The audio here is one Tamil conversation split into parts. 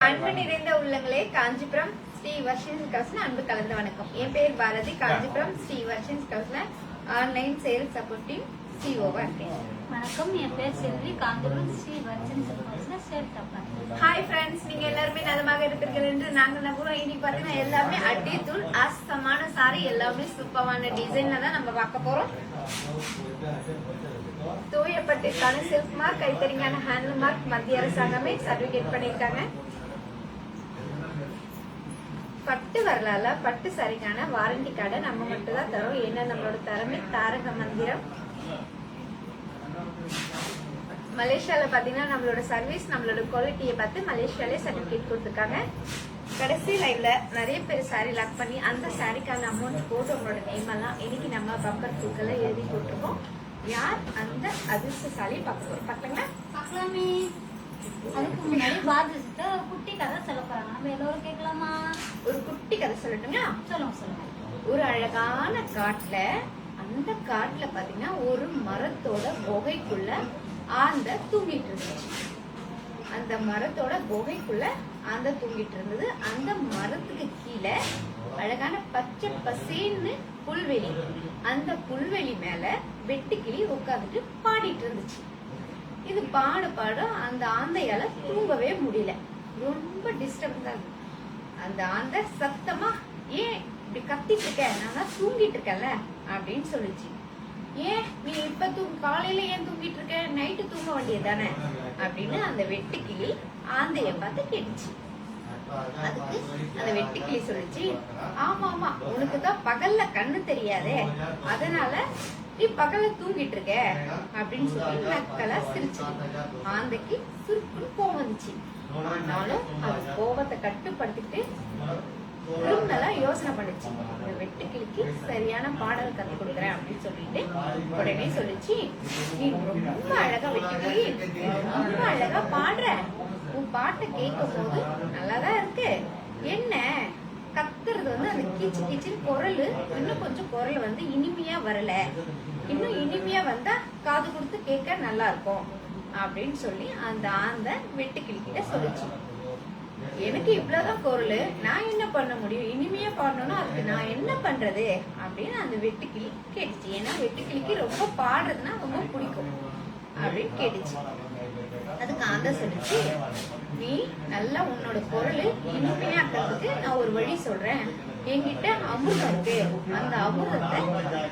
அன்பு நிறைந்த உள்ளங்களே, காஞ்சிபுரம் ஸ்ரீ வர்ஷின்ஸ் கவுஸ்ல அன்பு கலந்த வணக்கம். என் பேர் பாரதி. காஞ்சிபுரம் ஸ்ரீ வர்ஷின்ஸ் கவுஸ்ல ஆன்லைன் சேல்ஸ் சப்போர்ட்டிங் சிஓவா இருக்கேன். வணக்கம், என் பேர் செல்வி. காஞ்சிபுரம் ஸ்ரீ வர்ஷின்ஸ் கவுஸ்ல சேல்ஸ் சப்போர்ட். ஹாய் ஃப்ரெண்ட்ஸ், நீங்க எல்லாருமே நலமாக இருக்கிறீர்கள் என்று நாங்கள் நம்புறோம். இன்னைக்கு பாத்தீங்கன்னா எல்லாமே அடி தூள் அசமான சாரி, எல்லாமே சூப்பரான டிசைன்ல தான் நம்ம பார்க்க போறோம். தூயப்பட்டிற்கான சில்க் மார்க், கைத்தறிக்கான ஹேண்ட்லூம் மார்க் மத்திய அரசாங்கமே சர்டிபிகேட் பண்ணிருக்காங்க. பட்டு வரலால பட்டு சாரிக்கான வாரண்டி கார்டை நம்ம மட்டும் தான் தரோம். என்ன நம்மளோட திறமை தாரக மந்திரம். மலேசியால பாத்தீங்கன்னா நம்மளோட சர்வீஸ், நம்மளோட குவாலிட்டியை பார்த்து மலேசியாலே சர்டிபிகேட் கொடுத்துருக்காங்க. கடைசி லைவ்ல நிறைய பேர் சாரி லாக் பண்ணி அந்த சாரிக்கான அமௌண்ட் போட்டு உங்களோட நேம் எல்லாம் இன்னைக்கு நம்ம பம்பர் தூக்கல எழுதி போட்டிருக்கோம். யார் அந்த அதிர்ஷ்டசாலி பார்க்கலாங்களா? பார்க்கலாமே. அதுக்கு முன்னாடி பாரதிட்ட குட்டி கதை சொல்ல போறாங்க. நம்ம எல்லோரும் கேட்கலாமா? ஒரு குட்டி கதை சொல்லட்டுங்களா? சொல்லுங்க. ஒரு அழகான காட்டுல, அந்த காட்டுல பாத்தீங்கன்னா ஒரு மரத்தோட குகைக்குள்ள ஆந்த தூங்கிட்டு இருந்துச்சு. அந்த மரத்தோட குகைக்குள்ள ஆந்த தூங்கிட்டு இருந்தது. அந்த மரத்துக்கு கீழே அழகான பச்சை பசேன்னு புல்வெளி. அந்த புல்வெளி மேல வெட்டுக்கிளி உட்காந்துட்டு பாடிட்டு இருந்துச்சு. இது பாட அந்த ஆந்தையால தூங்கவே முடியல. ரொம்ப டிஸ்டர்பன்ஸா இருக்கு. அந்த ஆந்தை சத்தமா, ஏன் இப்படி கத்திட்டு இருக்க, நான் தூங்கிட்டு இருக்கேன்ல அப்படின்னு சொல்லிச்சு. ஏன் நீ இப்ப காலையில ஏன் தூங்கிட்டு இருக்க, நைட்டு தூங்க வேண்டியது தானே அப்படின்னு அந்த வெட்டுக்கிளி ஆந்தைய பார்த்து கேட்டுச்சு. அதுக்கு அந்த வெட்டுக்கிளி சொல்லிச்சு, ஆமா ஆமா, உனக்குதான் பகல்ல கண்ணு தெரியாதே, அதனால நீ பகல்ல தூங்கிட்டு இருக்க அப்படின்னு சொல்லி நக்கலா சிரிச்சு. ஆந்தைக்கு சுருக்குன்னு கோவம் வந்துச்சு. ஆனாலும் அது கோவத்தை கட்டுப்படுத்திட்டு நல்லா யோசனை பண்ணுச்சு. இந்த வெட்டுக்கிளிக்கு சரியான பாடல் கத்து கொடுக்குறேன் அப்படின்னு சொல்லிட்டு உடனே சொல்லிச்சு, நீ ரொம்ப அழகா வெட்டுக்கிளி, ரொம்ப அழகா பாடுற, உன் பாட்டை கேட்கும் போது நல்லாதான் இருக்கு. என்ன கத்துறது அந்த கீச்சு கீச்சின்னு குரல், இன்னும் கொஞ்சம் குரல் இனிமையா வரல, இன்னும் இனிமையா வந்தா காது கொடுத்து கேட்க நல்லா இருக்கும் அப்படின்னு சொல்லி அந்த ஆந்த வெட்டுக்கிளிக்கிட்ட சொல்லிச்சு. எனக்கு இவ்வளவுதான் குரல், நான் என்ன பண்ண முடியும், இனிமையா பாடணும்னா அதுக்கு நான் என்ன பண்றது அப்படின்னு அந்த வெட்டுக்கிளி கேட்டுச்சு. ஏன்னா வெட்டுக்கிளிக்கு ரொம்ப பாடுறதுன்னா ரொம்ப பிடிக்கும் அப்படின்னு கேட்டுச்சு. அதுக்கு ஆந்த சொல்லிச்சு, நீ நல்லா உன்னோட குரல் இனிமையாக்கிறதுக்கு நான் ஒரு வழி சொல்றேன். என்கிட்ட அமிர்தம் இருக்கு. அந்த அமிர்தத்தை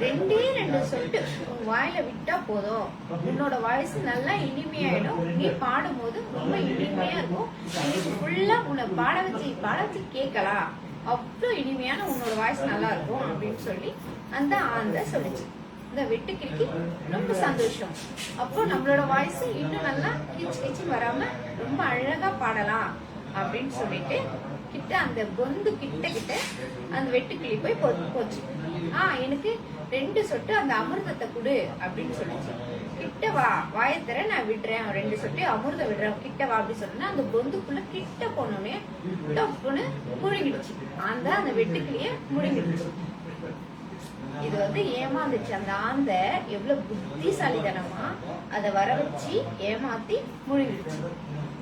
2 சொட்டு உன் வாயில விட்டா போதும், உன்னோட வாய்ஸ் நல்லா இனிமையாயிடும். நீ பாடும் போது ரொம்ப இனிமையா இருக்கும். இன்னைக்கு ஃபுல்லா உன்னை பாட வச்சு கேட்கலாம், அவ்வளவு இனிமையான உன்னோட வாய்ஸ் நல்லா இருக்கும் அப்படின்னு சொல்லி அந்த ஆந்த சொல்லிச்சு. இந்த வெட்டுக்கிளிக்கு ரொம்ப சந்தோஷம். அப்போ நம்மளோட வாய்ஸ் இன்னும் நல்லா கிச்சு வராம ரொம்ப அழகா பாடலாம் அப்படின்னு சொல்லிட்டு கிட்ட அந்த பொந்து கிட்ட அந்த வெட்டுக்கிளி போய் போச்சு. எனக்கு 2 சொட்டு அந்த அமிர்தத்தை கொடு அப்படின்னு சொல்லிச்சு. கிட்ட வா, வாயத்தர நான் விடுறேன், 2 சொட்டு அமிர்தம் விடுறேன், கிட்ட வா அப்படி சொன்னா அந்த பொந்துக்குள்ள கிட்ட போனோடனே டப்புன்னு முழுங்கிடுச்சு. அந்த வெட்டுக்கிளிய முழுங்கிடுச்சு. இது ஏமாந்துச்சு. அந்த ஆந்தை எவ்வளவு புத்திசாலித்தனமா அதை வர வச்சு ஏமாத்தி முழுங்கிடுச்சு.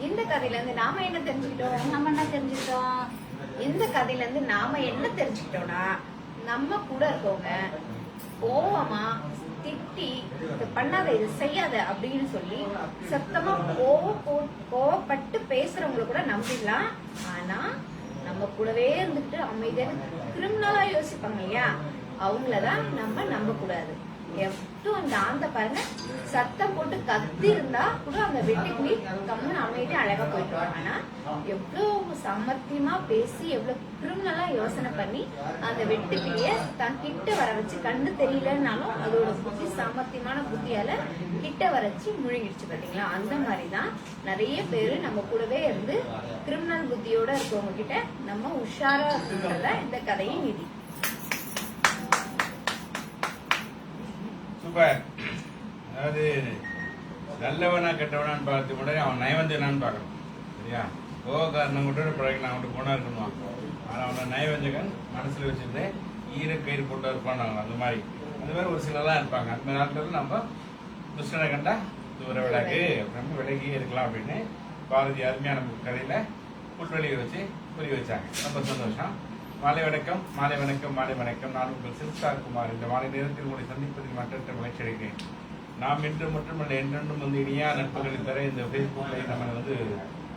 இந்த கதையில இருந்து நாம என்ன தெரிஞ்சுக்கிட்டோம்? இந்த கதையில இருந்து நாம என்ன தெரிஞ்சுக்கிட்டோம்னா, நம்ம கூட இருக்கவங்க கோவமா திட்டி இது பண்ணாத, இது செய்யாத அப்படின்னு சொல்லி சத்தமா கோவப்பட்டு பேசுறவங்களை கூட நம்பிடலாம். ஆனா நம்ம கூடவே இருந்துட்டு அமைதியான கிரிமினலா யோசிப்பாங்க இல்லையா, அவங்களதான் நம்ம நம்ப கூடாது. எவ்வளவு அந்த ஆந்த பாருங்க, சத்தம் போட்டு கத்தி இருந்தா கூட அந்த வெட்டுக்கிளி கம்மன் அமைதி அழகா போயிட்டு. ஆனா எவ்வளவு சாமர்த்தியமா பேசி எவ்வளவு கிரிமினலா யோசனை பண்ணி அந்த வெட்டுக்கிளிய தான் கிட்ட வர வச்சு, கண்ணு தெரியலன்னாலும் அதோட புத்தி, சாமர்த்தியமான புத்தியால கிட்ட வரைச்சு முழுங்கிடுச்சு. பாத்தீங்களா? அந்த மாதிரிதான் நிறைய பேரு நம்ம கூடவே இருந்து கிரிமினல் புத்தியோட இருக்கவங்க கிட்ட நம்ம உஷாரா இருக்கிறத இந்த கதையின் நிதி. சூப்பர். அதாவது நல்லவனா கெட்டவனான்னு பார்த்து கூட அவன் நயவஞ்சகனான்னு பார்க்கணும். சரியா? கோவக்காரனை கூட பழகினா அவன்கிட்ட போனா இருக்கணும். ஆனால் அவனை நயவஞ்சகன் மனசில் வச்சுட்டு ஈரக்கயிறு போட்டு இருப்பான். அந்த மாதிரி ஒரு சிலர்லாம் இருப்பாங்க. அந்த நேரத்தில் நம்ம துஷ்டனை கண்டா தூர விலகு, ரொம்ப விலகியே இருக்கலாம் அப்படின்னு பாரதி அருமையான கதையில புல்வெளியை வச்சு புரிய வச்சாங்க. ரொம்ப சந்தோஷம். மாலை வணக்கம், மாலை வணக்கம், மாலை வணக்கம். நான் உங்கள் சில்சார் குமார். இந்த மாலை நேரத்தில் உங்களை சந்திப்பதில் மற்ற மகிழ்ச்சி அடைகிறேன். நாம் இன்று மட்டுமல்ல என்றென்றும் வந்து இனியா நட்புகளை தர இந்த ஃபேஸ்புக்கில் நம்ம வந்து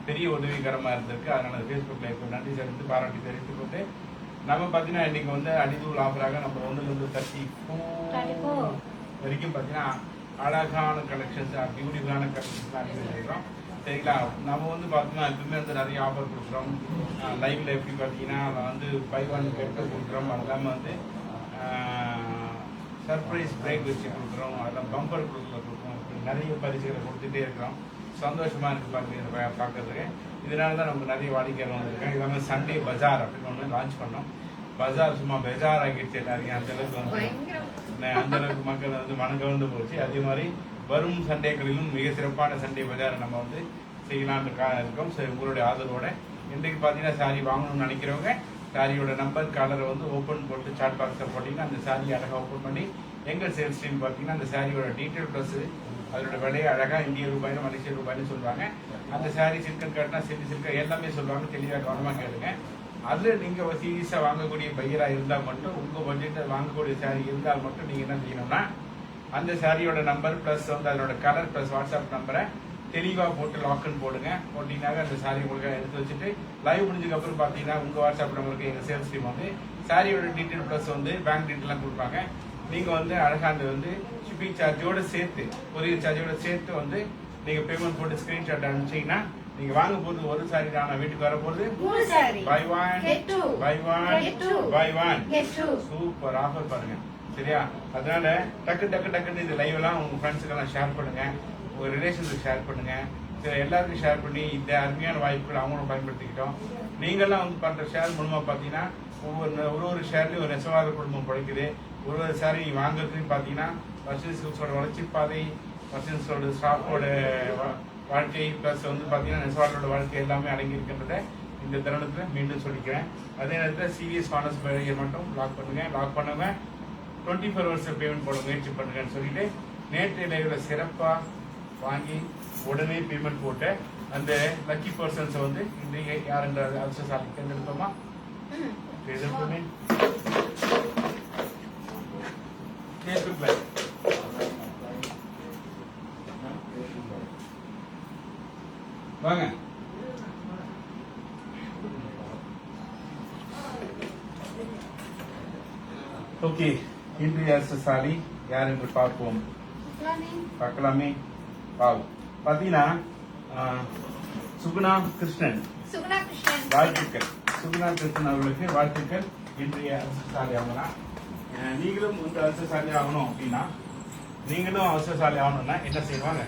பெரிய உதவிகரமாக இருந்திருக்கு. அதனால் ஃபேஸ்புக்கில் இப்போ நன்றி தெரிவித்து பாராட்டி தெரிவித்துக் கொண்டு நம்ம பார்த்தீங்கன்னா இன்னைக்கு வந்து அடிதூள் ஆஃபராக நம்ம 1-34 வரைக்கும் பார்த்தீங்கன்னா அழகான கலெக்ஷன்ஸ், பியூட்டிஃபுல்லான கலெக்ஷன்ஸ் அனுப்பிடுறோம். சரிங்களா? நம்ம வந்து பார்த்தீங்கன்னா எப்பவுமே வந்து நிறைய ஆஃபர் கொடுக்குறோம். லைவ்ல எப்படி பார்த்தீங்கன்னா வந்து 5 1 get கொடுக்குறோம். அது இல்லாமல் வந்து சர்ப்ரைஸ் பிரேக் வச்சு கொடுக்குறோம். அதெல்லாம் பம்பர் கொடுக்குறோம். நிறைய பரிசுகளை கொடுத்துட்டே இருக்கிறோம். சந்தோஷமா இருக்கு பார்க்கறதுக்கு. இதனால தான் நமக்கு நிறைய வாடிக்கையாளர் வந்திருக்காங்க. இது வந்து சண்டே பஜார் அப்படின்னு ஒன்று லான்ச் பண்ணோம். பஜார் சும்மா பெஜார் ஆகிடுச்சு எல்லாரையும். அந்த அளவுக்கு வந்து அந்த அளவுக்கு மக்கள் வந்து மனக்கவர்ந்து போச்சு. அதே மாதிரி வரும் சண்டேகளிலும் மிக சிறப்பான சண்டே பஜாரை நம்ம வந்து செய்யலாம்னு இருக்கோம். சரி, உங்களுடைய ஆதரவோட இன்றைக்கு பார்த்தீங்கன்னா சாரி வாங்கணும்னு நினைக்கிறவங்க சாரியோட நம்பர் கலரை வந்து ஓப்பன் போட்டு சாட் பாக்ஸில் போட்டிங்கன்னா அந்த சாரியை அழகாக ஓப்பன் பண்ணி எங்கள் சேல்ஸ் டீம் பார்த்தீங்கன்னா அந்த சாரியோட டீட்டெயில் ப்ளஸ் அதோட விலையை அழகாக இந்திய ரூபாயிலும் மலேசிய ரூபாயிலும் சொல்லுவாங்க. அந்த சாரி சில்கன் கட்டினா சில்கா எல்லாமே சொல்லுவாங்க. தெளிவாக கவனமாக கேளுங்க. அதில் நீங்கள் சீரியஸாக வாங்கக்கூடிய பையராக இருந்தால் மட்டும் உங்கள் பட்ஜெட்டில் வாங்கக்கூடிய சாரி இருந்தால் மட்டும் நீங்கள் என்ன செய்யணும்னா அந்த சாரியோட நம்பர் ப்ளஸ் வந்து அதோட கலர் ப்ளஸ் வாட்ஸ்அப் நம்பரை தெளிவாக போட்டு லாக்குன்னு போடுங்க. போட்டிங்கனாக்க அந்த சாரி உங்களுக்கு எடுத்து வச்சுட்டு லைவ் முடிஞ்சதுக்கு அப்புறம் பார்த்தீங்கன்னா உங்கள் வாட்ஸ்அப் நம்பருக்கு எங்கள் சேல்ஸ் டீம் வந்து சாரியோட டீட்டெயில் ப்ளஸ் வந்து பேங்க் டீட்டெயிலாம் கொடுப்பாங்க. நீங்கள் வந்து அழகாக அந்த வந்து ஷிப்பிங் சார்ஜோட சேர்த்து கொரியர் சார்ஜோட சேர்த்து வந்து நீங்கள் பேமெண்ட் போட்டு ஸ்க்ரீன்ஷாட் அனுப்பிச்சிங்கன்னா நீங்கள் வாங்க போகிறது ஒரு சாரி தான். நான் வீட்டுக்கு வர போகிறது பை ஒன் சூப்பர் ஆஃபர் பாருங்க. சரியா? அதனால டக்குன்னு இந்த லைவ் எல்லாம் உங்க ஃப்ரெண்ட்ஸுக்கெல்லாம் ஷேர் பண்ணுங்க, உங்க ரிலேஷன்ஸுக்கு ஷேர் பண்ணுங்க. சரி, எல்லாருக்கும் ஷேர் பண்ணி இந்த அருமையான வாய்ப்புகள் அவங்களும் பயன்படுத்திக்கிட்டோம். நீங்கள்லாம் வந்து பண்ற ஷேர் மூலமா பார்த்தீங்கன்னா ஒரு ஷேர்லயும் ஒரு நெசவாள குடும்பம் பிழைக்குது. ஒரு சாரி நீ வாங்குறதுன்னு பார்த்தீங்கன்னா வர்ஷன்ஸோட வளர்ச்சி பாதை, வர்ஷன்ஸோட ஸ்டாஃபோட வாழ்க்கை ப்ளஸ் வந்து பார்த்தீங்கன்னா நெசவாளரோட வாழ்க்கை எல்லாமே அடங்கி இருக்கின்றத இந்த தருணத்தில் மீண்டும் சொல்லிக்கிறேன். அதே நேரத்தில் சீரியஸ் ஃபானஸ் பேரியர் மட்டும் லாக் பண்ணுங்க. லாக் பண்ணுங்க 24 hours பேமெண்ட் போட முயற்சி பண்ணுங்கன்னு சொல்லிட்டு நேற்றைய லைவ்ல சிறப்பாக வாங்கி உடனே பேமெண்ட் போட்ட அந்த லக்கி பர்சன்ஸை வந்து இன்றைக்கு யார் என்ற அரசாலை தேர்ந்தெடுப்போமா? தேர்ந்தெடுப்போமே. ஃபேஸ்புக்ல வாங்க. ஓகே, இன்றைய அரசாலை யார் என்று பார்ப்போம். பார்க்கலாமே. பாத்தீங்கன்னா சுகுணா கிருஷ்ணன் வாழ்த்துக்கள். சுகுணா கிருஷ்ணன் அவர்களுக்கு வாழ்த்துக்கள். இன்றைய அரசாலை ஆகலாம். நீங்களும் இந்த அரசாலை ஆகணும் அப்படின்னா நீங்களும் அரசாலை ஆகணும்னா என்ன செய்வாங்க?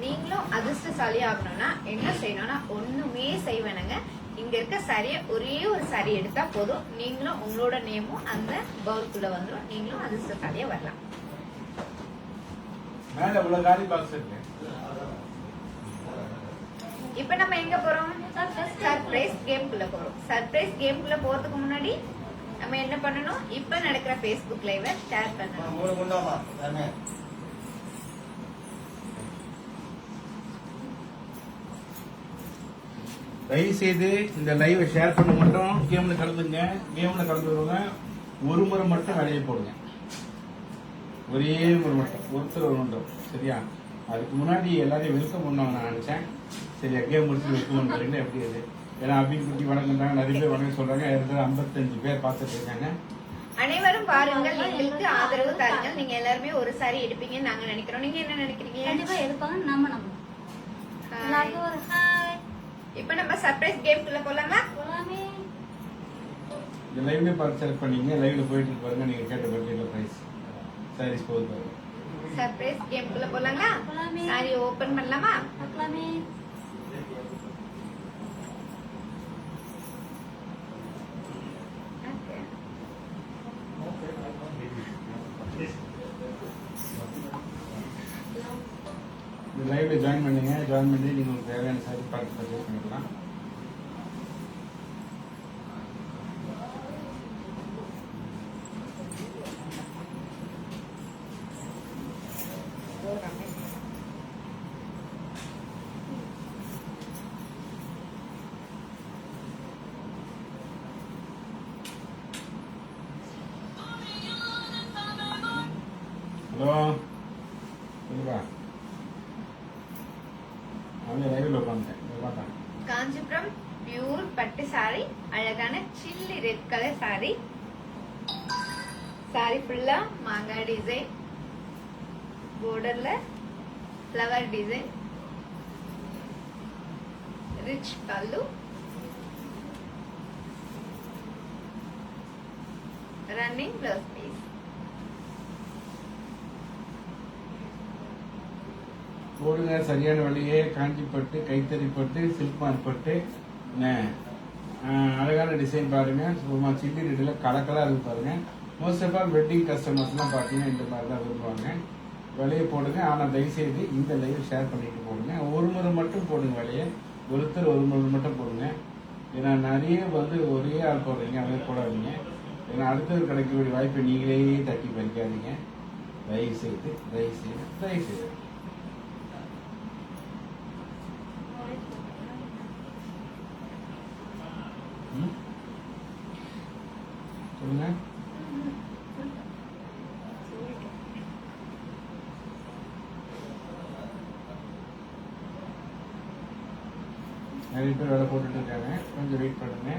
நீங்களும் அதிர்ஷ்டசாலி ஆகணும்னா என்ன செய்யணும்னா ஒண்ணுமே செய்வேனுங்க. இங்க இருக்க சரியா ஒரே ஒரு சரி எடுத்தா போதும். நீங்களும் உங்களோட நேமும் அந்த பவுலுக்குள்ள வந்துடும். நீங்களும் அதிர்ஷ்டசாலியா வரலாம். மேல உள்ள காலி பாக்ஸ் இருக்கு. இப்ப நம்ம எங்க போறோம்? சர்ப்ரைஸ் கேம்குள்ள போறோம். சர்ப்ரைஸ் கேம்குள்ள போறதுக்கு முன்னாடி நம்ம என்ன பண்ணணும்? இப்ப நடக்கிற Facebook லைவ ஷேர் பண்ணணும். தயவு செய்து இந்த லைவை ஷேர் பண்ண மட்டும் கேம்ல கலந்துங்க. கேம்ல கலந்துருவாங்க. ஒரு முறை மட்டும் வேலையை போடுங்க. ஒரே ஒரு மட்டும் ஒருத்தர் ஒரு மட்டும். சரியா? அதுக்கு முன்னாடி எல்லாரையும் வெல்கம் பண்ணுவாங்க நான் நினைச்சேன். சரியா? கேம் முடிச்சு வெல்கம் பண்ணுறீங்களா? எப்படி அது? ஏன்னா அப்படின்னு குட்டி வணங்குறாங்க, நிறைய பேர் வணங்க சொல்றாங்க. 55 பேர் பார்த்துட்டு இருக்காங்க. அனைவரும் பாருங்கள், எங்களுக்கு ஆதரவு தாருங்கள். நீங்க எல்லாருமே ஒரு சாரி எடுப்பீங்கன்னு நாங்க நினைக்கிறோம். நீங்க என்ன நினைக்கிறீங்க? கண்டிப்பா எடுப்பாங்க. நம்ம எல்லாருக்கும் ஒரு ஹாய். இப்ப நம்ம சர்ப்ரைஸ் கேம்குள்ள போலாமா? போலாமே. இந்த லைவ்ல பார்த்து செலக்ட் பண்ணீங்க. லைவ்ல போயிட்டு பாருங்க. நீங்க கேட்ட பட்ஜெட்ல பிரைஸ் சாரீஸ் போகுது பாருங்க. சர்ப்ரைஸ் கேம்குள்ள போலாங்களா? போலாமே. சாரி ஓபன் பண்ணலாமா? பார்க்கலாமே. இந்த லைவ்ல ஜாயின் பண்ணுங்க. ஜாயின் பண்ணி நீங்க உங்களுக்கு தேவையான சாரி பார்த்து பர்ச்சேஸ் பண்ணிக்கலாம். வந்து லைவ்ல உட்காந்துட்டேன் பார்த்தேன். காஞ்சிபுரம் பியூர் பட்டு சாரி, அழகான chilli red colour sorry. Sorry ஃபுல்லா மாங்காய் design, borderல flower design, rich pallu, running blouse piece. போடுங்க சரியான வழியே. காஞ்சி பட்டு, கைத்தறி பட்டு, சில்க் மார்க் பட்டு, என்ன அழகான டிசைன் பாருங்க. சும்மா சில்லி ரெட்டில் கலக்கலாக இருக்கு பாருங்க. மோஸ்ட் ஆஃப் ஆல் வெட்டிங் கஸ்டமர்ஸ்லாம் பார்த்தீங்கன்னா இந்த மாதிரி தான் விரும்புவாங்க. விலையை போடுங்க. ஆனால் தயவுசெய்து இந்த லைவ் ஷேர் பண்ணிட்டு போடுங்க. ஒரு முறை மட்டும் போடுங்க விலையை. ஒருத்தர் ஒரு முறை மட்டும் போடுங்க. ஏன்னா நிறைய வந்து ஒரே ஆள் போடுறீங்க, அதே போடாதீங்க. ஏன்னா அடுத்தது கிடைக்கக்கூடிய வாய்ப்பை நீங்களே தட்டி பறிக்காதீங்க. தயவுசெய்து தயவுசெய்து தயவுசெய்து. சொல்லுங்க. நிறைய பேர் வேலை போட்டுட்டு இருக்காங்க, கொஞ்சம் வெயிட் பண்ணுங்க.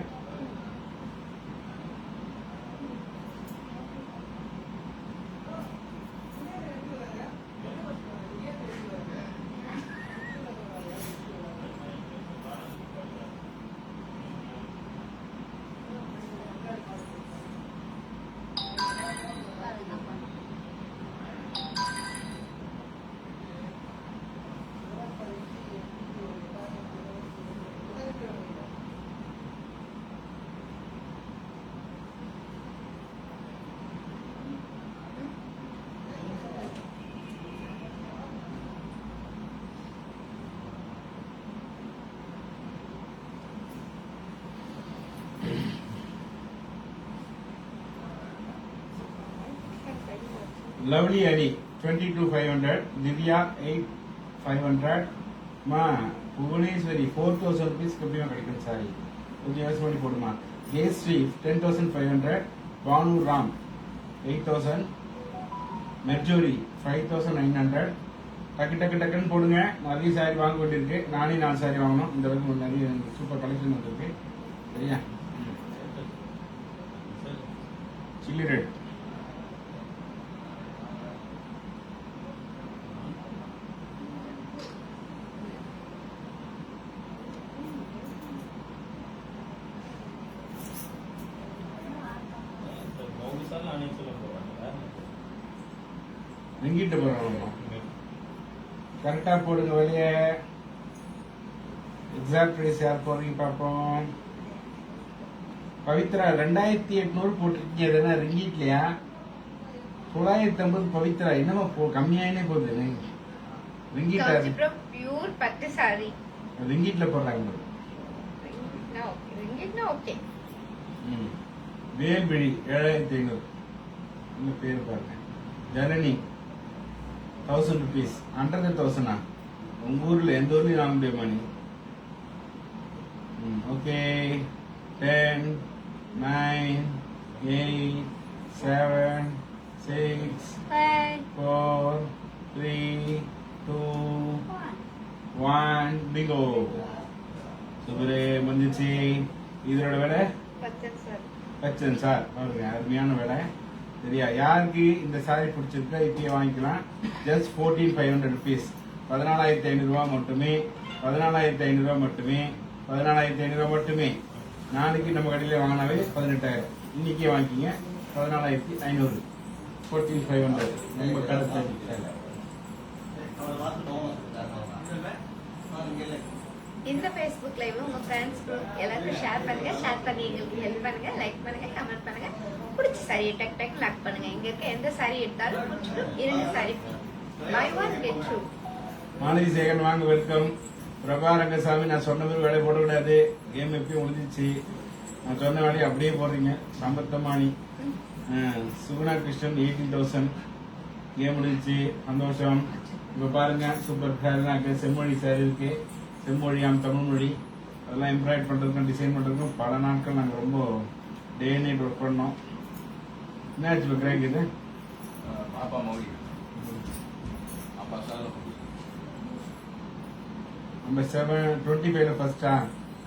லவ்லி அடி 22,500, திவ்யா 8,500, மா புவனேஸ்வரி 4,000 rupees எப்படியும் கிடைக்கும் சாரி. கொஞ்சம் யோசனை பண்ணி போடுமா. ஜெயஸ்ரீ 10,500, பானு ராம் 8,000, மெர்ஜூரி 5,900. டக்கு டக்கு டக்குன்னு போடுங்க. நிறைய சாரி வாங்க வேண்டியிருக்கு. நானே 4 சாரி வாங்கணும். இந்த அளவுக்கு நிறைய சூப்பர் கலெக்ஷன் வந்துருக்கு. சரியா? சில்லி ரெட் எங்கிட்ட போறோம். கரெக்டா போடுங்க வெளியே. எக்ஸாக்ட் பிரைஸ் யார் போடுறீங்க பாப்போம். பவித்ரா 2,800 போட்டிருக்கீங்க. எதுனா ரிங்கிட்லையா? 950 பவித்ரா. என்னமா கம்மியாயினே போகுது. ரிங்கிட் காஞ்சிபுரம் பியூர் பட்டு சாரி. ரிங்கிட்ல போடுறாங்க. ரிங்கிட்னா ஓகே. வேல்விழி 7,500. இந்த பேர் பாருங்க. ஜனனி 1,000 rupees. 100,000. உங்க ஊர்ல எந்த ஊர்லயும் வாங்க முடியுமா நீ? ஓகே. 10, 9, 8, 7, 6, 4, 3, 2, 1. பிகோ சுபரே முடிஞ்சிச்சு. இதோட விலை பச்சன் சார் பாருங்க. அருமையான விலை. சரியா? யாருக்கு இந்த சாரி பிடிச்சிருக்கா இப்பயே வாங்கிக்கலாம். Just 14,500 rupees. 14,500 மட்டுமே. 14,500 மட்டுமே. 14,500 மட்டுமே. நாளைக்கு நம்ம கடையில் வாங்கினாவே 18,000. இன்னைக்கே வாங்கிக்கிங்க. 14,500. 14,500 நம்ம கடை. இந்த Facebook லைவ் உங்க ஃப்ரெண்ட்ஸ் எல்லாருக்கும் ஷேர் பண்ணுங்க. ஷேர் பண்ணி எங்களுக்கு ஹெல்ப் பண்ணுங்க. லைக் பண்ணுங்க, கமெண்ட் பண்ணுங்க. பிடிச்ச சாரியை டக் டக் லாக் பண்ணுங்க. இங்க இருக்க எந்த சாரி எடுத்தாலும் பிடிச்சிடும். 2 சாரி பை 1 கெட் 2. மாலதி சேகன் வாங்க வெல்கம். பிரபா ரங்கசாமி நான் சொன்ன மாதிரி வேலை போடக்கூடாது. கேம் எப்பயும் முடிஞ்சிச்சு. நான் சொன்ன வேலையை அப்படியே போடுறீங்க. சம்பத்தமானி சுகுணா கிருஷ்ணன் 18,000. கேம் முடிஞ்சிச்சு. சந்தோஷம். இப்ப பாருங்க சூப்பர் ஃபேர்னாக்கு செம்மொழி சாரி இருக்கு. செம்மொழியாம் தமிழ்மொழி அதெல்லாம் எம்ப்ராய்ட் பண்றதுக்கும் டிசைன் பண்றதுக்கும் பல நாட்கள் நாங்கள் ரொம்ப டே நைட் ஒர்க் பண்ணோம். என்னாச்சு கிராக் இது? பாப்பா மௌலி பாப்பா சார் நம்பர் 7 25ல ஃபர்ஸ்டா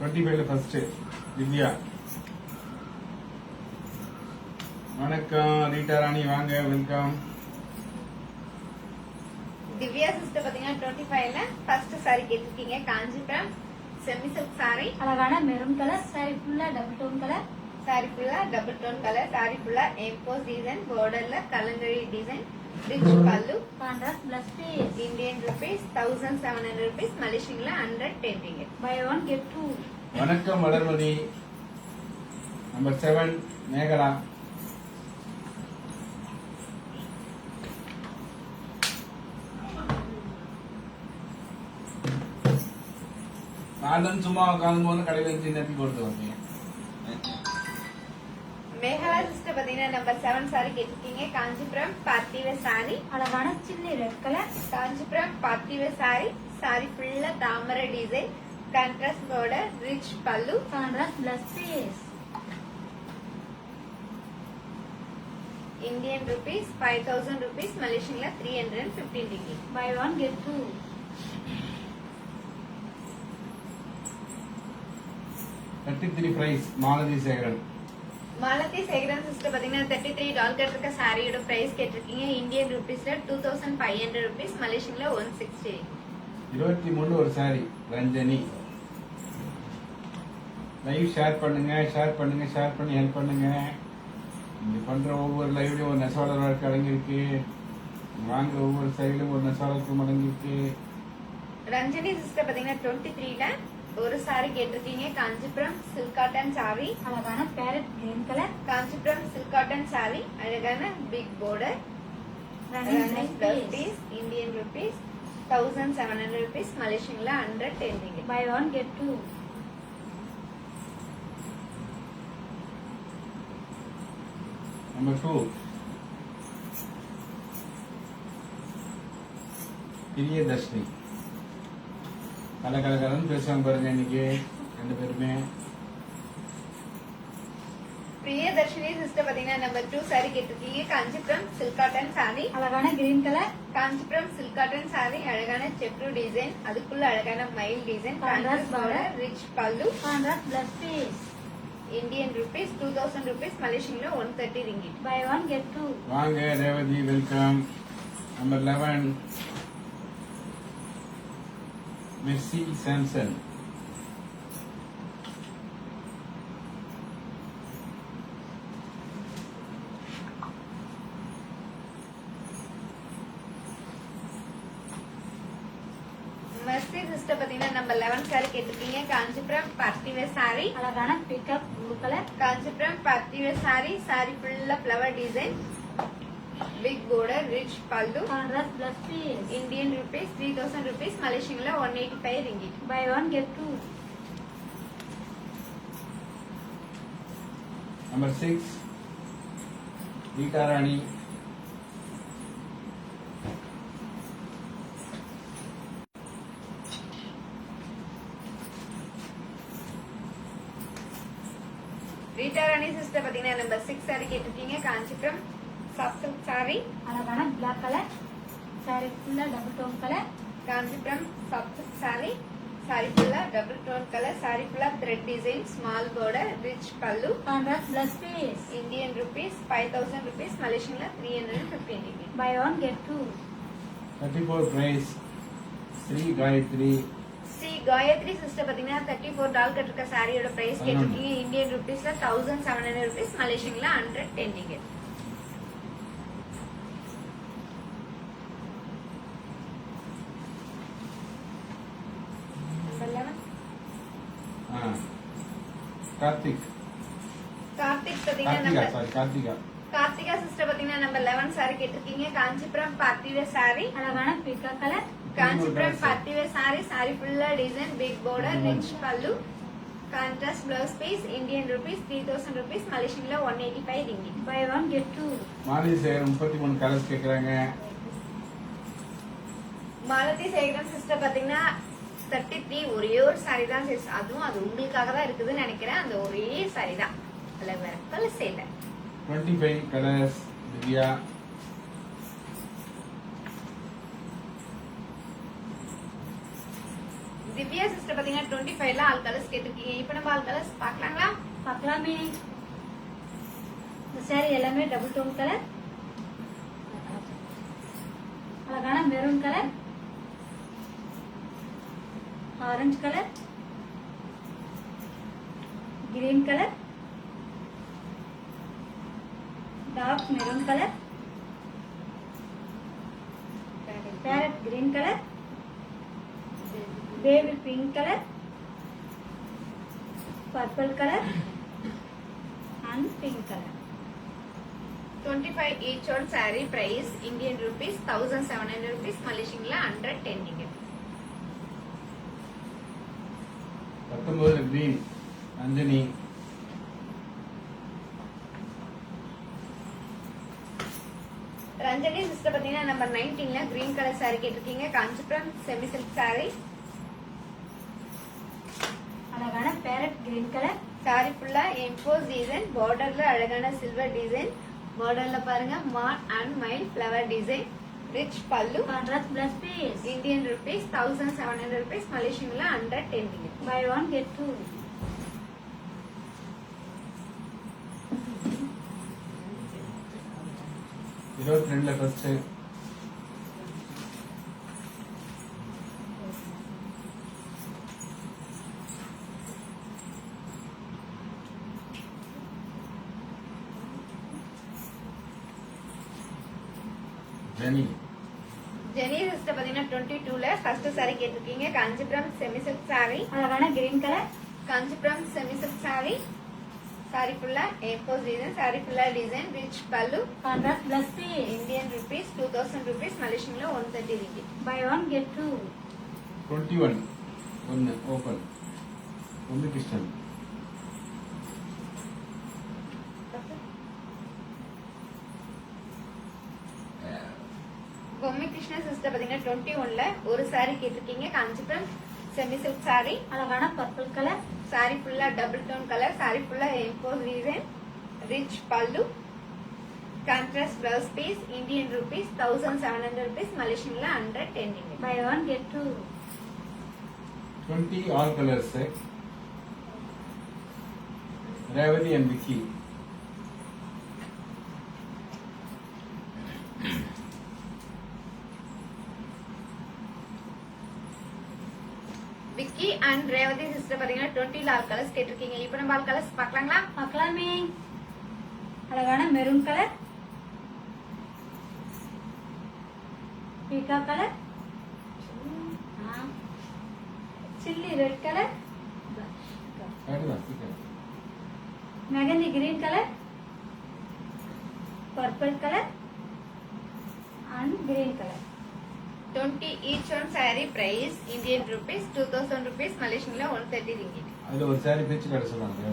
25ல ஃபர்ஸ்ட் திவ்யா. வணக்கம் ரீட்டா ராணி, வாங்க, வெல்கம். திவ்யா சிஸ்டர் பாத்தீங்கன்னா 25ல ஃபர்ஸ்ட் சாரி கேட்டிருக்கீங்க. Kanchipuram semi silk sari. அழகான மெரூன் கலர் சாரி ஃபுல்லா டபுள் டோன் கலர். சாரி ஃபுல்லா டபுள் டோன் கலர். சாரி ஃபுல்லா எம்போஸ் டிசைன், பார்டர்ல kalamkari design, rich pallu. Contrast plus piece. Indian rupees 1700 rupees, மலேசியன்ல 110 ringgit. Buy one get two. வணக்கம் வளர்மதி. நம்பர் 7 மேகலா. நான் சும்மா உட்காந்து போது கடையில் வச்சு நெத்தி கொடுத்து வந்தீங்க. மேகலா சிஸ்டர் பாத்தீங்கன்னா நம்பர் 7 சாரி கேட்டிருக்கீங்க. காஞ்சிபுரம் பார்ட்டிவேர் சாரி. அழகான chilli red colour. Kanchipuram partywear sari. Sorry ஃபுல்லா தாமரை design, contrast border, rich pallu. Contrast plus piece. Indian rupees 5000 rupees, மலேசியன்ல 315 ringgit. Buy one get two. 33 price Malathi Sekaran. Malathi Sekaran sister பாத்தீங்கன்னா $33 இருக்க சாரியோட பிரைஸ் கேட்டிருக்கீங்க. இந்தியன் ருபீஸ்ல 2500 rupees, மலேசியன்ல 160. 23 ஒரு சாரி ரஞ்சனி. லைவ் ஷேர் பண்ணுங்க, ஷேர் பண்ணுங்க, ஷேர் பண்ணி ஹெல்ப் பண்ணுங்க. நீங்க பண்ற ஒவ்வொரு லைவ்லயும் ஒரு நெசவாளர் வாழ்க்கை அடங்கியிருக்கு. வாங்குற ஒவ்வொரு சைடுலும் ஒரு நெசவாளருக்கும் அடங்கியிருக்கு. ரஞ்சனி சிஸ்டர் பாத்தீங்கன்னா 23ல ஒரு சாரி கேட்டிருக்கீங்க. Kanchipuram silk cotton sari. அழகான parrot green colour. Kanchipuram silk cotton sari. அழகான big border, running blouse piece. Indian rupees 1700 rupees, மலேசியன்ல 110 ringgit. Buy one get two. Number 2 Priyadharshini. கலகலகலன்னு பேசுவாங்க பாருங்க இன்னைக்கு ரெண்டு பேருமே. பிரியதர்ஷினி சிஸ்டர் பாத்தீங்கன்னா நம்பர் 2 சாரி கேட்டிருக்கீங்க. Kanchipuram silk cotton sari. அழகான green colour. Kanchipuram silk cotton sari. அழகான செப்ரு டிசைன், அதுக்குள்ள அழகான மயில் design, Contrast border, rich pallu. Contrast plus piece. Indian rupees 2000 rupees, மலேசியன்ல 130 ringgit. Buy one get two. வாங்க Revathi, welcome. Number 11 Mercy Samson. Mercy sister பாத்தீங்கன்னா நம்பர் 11 சாரி கேட்டிருக்கீங்க. காஞ்சிபுரம் பார்ட்டிவேர் சாரி. அழகான peacock blue colour. Kanchipuram partywear sari. Sorry ஃபுல்லா flower design, big border, rich pallu. Contrast plus piece. Indian rupees 3000 rupees, மலேசியன்ல 185 ringgit. Buy one get two. Number 6 Rita Rani. Rita Rani sister பாத்தீங்கன்னா நம்பர் 6 சாரி கேட்டிருக்கீங்க. Kanchipuram soft silk sari. அழகான பிளாக் கலர். சாரி ஃபுல்லா double tone colour. Kanchipuram soft silk sari. Sorry ஃபுல்லா டபுள் டோன் கலர். சாரி ஃபுல்லா thread design, small border, rich pallu. Contrast plus piece. Indian rupees 5000 rupees, மலேசியன்ல 315 ringgit. Buy one get two. 34 price Sri Gayathri. Sri Gayathri sister பாத்தீங்கன்னா $34 இருக்க சாரியோட பிரைஸ் கேட்டிருக்கீங்க. இந்தியன் ருபீஸ்ல 1700 rupees, மலேசியன்ல 110 ringgit. கார்த்திக். கார்த்திக் பாத்தீங்கன்னா கார்த்திகா நம்பர் சாரி கார்த்திகா. கார்த்திகா சிஸ்டர் பாத்தீங்கன்னா நம்பர் 11 சாரி கேட்டிருக்கீங்க. காஞ்சிபுரம் பார்ட்டிவேர் சாரி. அழகான பிக்கப் colour. Kanchipuram partywear sari. Sorry ஃபுல்லா design, big border, rich pallu, contrast blouse piece. Indian rupees 3000 rupees, மலேசியன்ல 185 ringgit. Buy one get two. Malathi Sekar 33 colours கேக்குறாங்க. மாலதி சேகரன் சிஸ்டர் பாத்தீங்கன்னா 33 ஒரே ஒரு சாரி தான் sis. அதுவும் அது உங்களுக்காக தான் இருக்குதுன்னு நினைக்கிறேன். அந்த ஒரே சாரி தான், அதுல வேற கலர்ஸ் இல்ல. 25 கலர்ஸ் திவ்யா. திவ்யா சிஸ்டர் பாத்தீங்கன்னா 25ல ஆல் கலர்ஸ் கேட்டிருக்கீங்க. இப்போ நம்ம ஆல் கலர்ஸ் பார்க்கலாங்களா? பார்க்கலாமே. இந்த saree எல்லாமே டபுள் டோன் கலர், அழகான maroon colour, orange colour, green colour, dark maroon colour, parrot green colour, baby pink colour, purple colour and pink colour. 25 each on saree price Indian rupees 1700 rupees, Malaysian la 110 ringgit. 19 green Anjani. Ranjani sister பாத்தீங்கன்னா நம்பர் 19ல கிரீன் கலர் saree கேட்டிருக்கீங்க. Kanchipuram semi silk saree. அழகான பேரட் கிரீன் கலர், saree ஃபுல்லா எம்போஸ் டிசைன், பார்டர்ல அழகான சில்வர் டிசைன், பார்டர்ல பாருங்க மான் அண்ட் மைல் flower design, rich pallu, contrast plus piece. Indian rupees 1700 rupees, Malaysian la 110 ringgit. Buy one get two. இருபத்தி ரெண்டுல ஃபர்ஸ்ட் ஜெனி. ஜெனி சிஸ்டர் பாத்தீங்கன்னா 22ல ஃபர்ஸ்ட் saree கேட்டிருக்கீங்க. Kanchipuram semi silk saree. அழகான green colour, Kanchipuram semi silk saree. saree ஃபுல்லா எம்போஸ் டிசைன், saree ஃபுல்லா design, rich pallu, contrast plus piece. Indian rupees 2000 rupees, Malaysian la 130 ringgit. Buy one get two. 21 ஒன்னு ஓபன் ஒன்னு கிருஷ்ணன். பொம்மை கிருஷ்ணா சிஸ்டர் பாத்தீங்கன்னா 21ல ஒரு saree கேட்டிருக்கீங்க. Kanchipuram semi silk saree. அழகான பர்பிள் கலர், saree ஃபுல்லா டபுள் டோன் கலர், saree ஃபுல்லா emboss design, rich pallu, contrast blouse piece, Indian rupees 1700 rupees, Malaysian la 110 ringgit. Buy one get two. 20 all colors set. Revati and Vicky. Vicky and Revathi sister பாத்தீங்கன்னா 20ல ஆல் கலர்ஸ் கேட்டிருக்கீங்க. இப்போ நம்ம ஆல் கலர்ஸ் பார்க்கலாங்களா? பார்க்கலாமே. அழகான மெரூன் கலர், பீகா colour, chilli red colour, mehndi green colour, purple colour and green colour. 20 each on saree price Indian rupees 2000 rupees, Malaysian la 130 ringgit. அதுல ஒரு சாரி பிரிச்சு காட்ட சொன்னாங்க.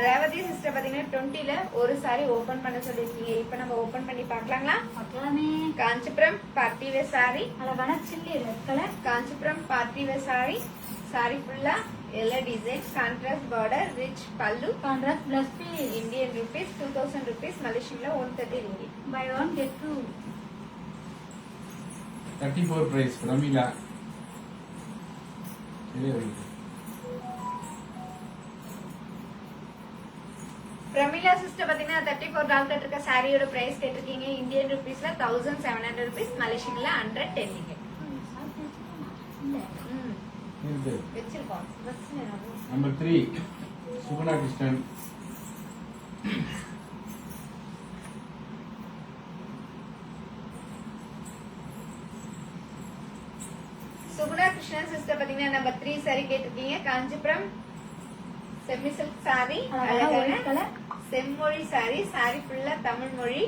ரேவதி சிஸ்டர் பாத்தீங்கன்னா 20ல ஒரு saree ஓபன் பண்ண சொல்லிருக்கீங்க. இப்போ நம்ம ஓபன் பண்ணி பார்க்கலாங்களா? பார்க்கலாமே. Kanchipuram party wear saree. அழகான chilli red colour, Kanchipuram party wear saree. saree ஃபுல்லா எல்லா design, contrast border, rich pallu, contrast plus piece. Indian rupees 2000 rupees, Malaysian la 130 ringgit. Buy one get two. 34 price Pramila. Pramila sister பாத்தீங்கன்னா 34 டாலர் இருக்க சாரியோட பிரைஸ் கேட்டிருக்கீங்க. Indian rupeesல 1700 rupees, Malaysian la 110 ringgit. வச்சிருக்கோம். நம்பர் 3 சுகுணா கிருஷ்ணன். சுகுணா கிருஷ்ணன் சிஸ்டர் பாத்தீங்கன்னா நம்பர் 3 saree கேட்டிருக்கீங்க. Kanchipuram semi silk saree. அழகான கலர், செம்மொழி saree. saree ஃபுல்லா தமிழ் மொழி,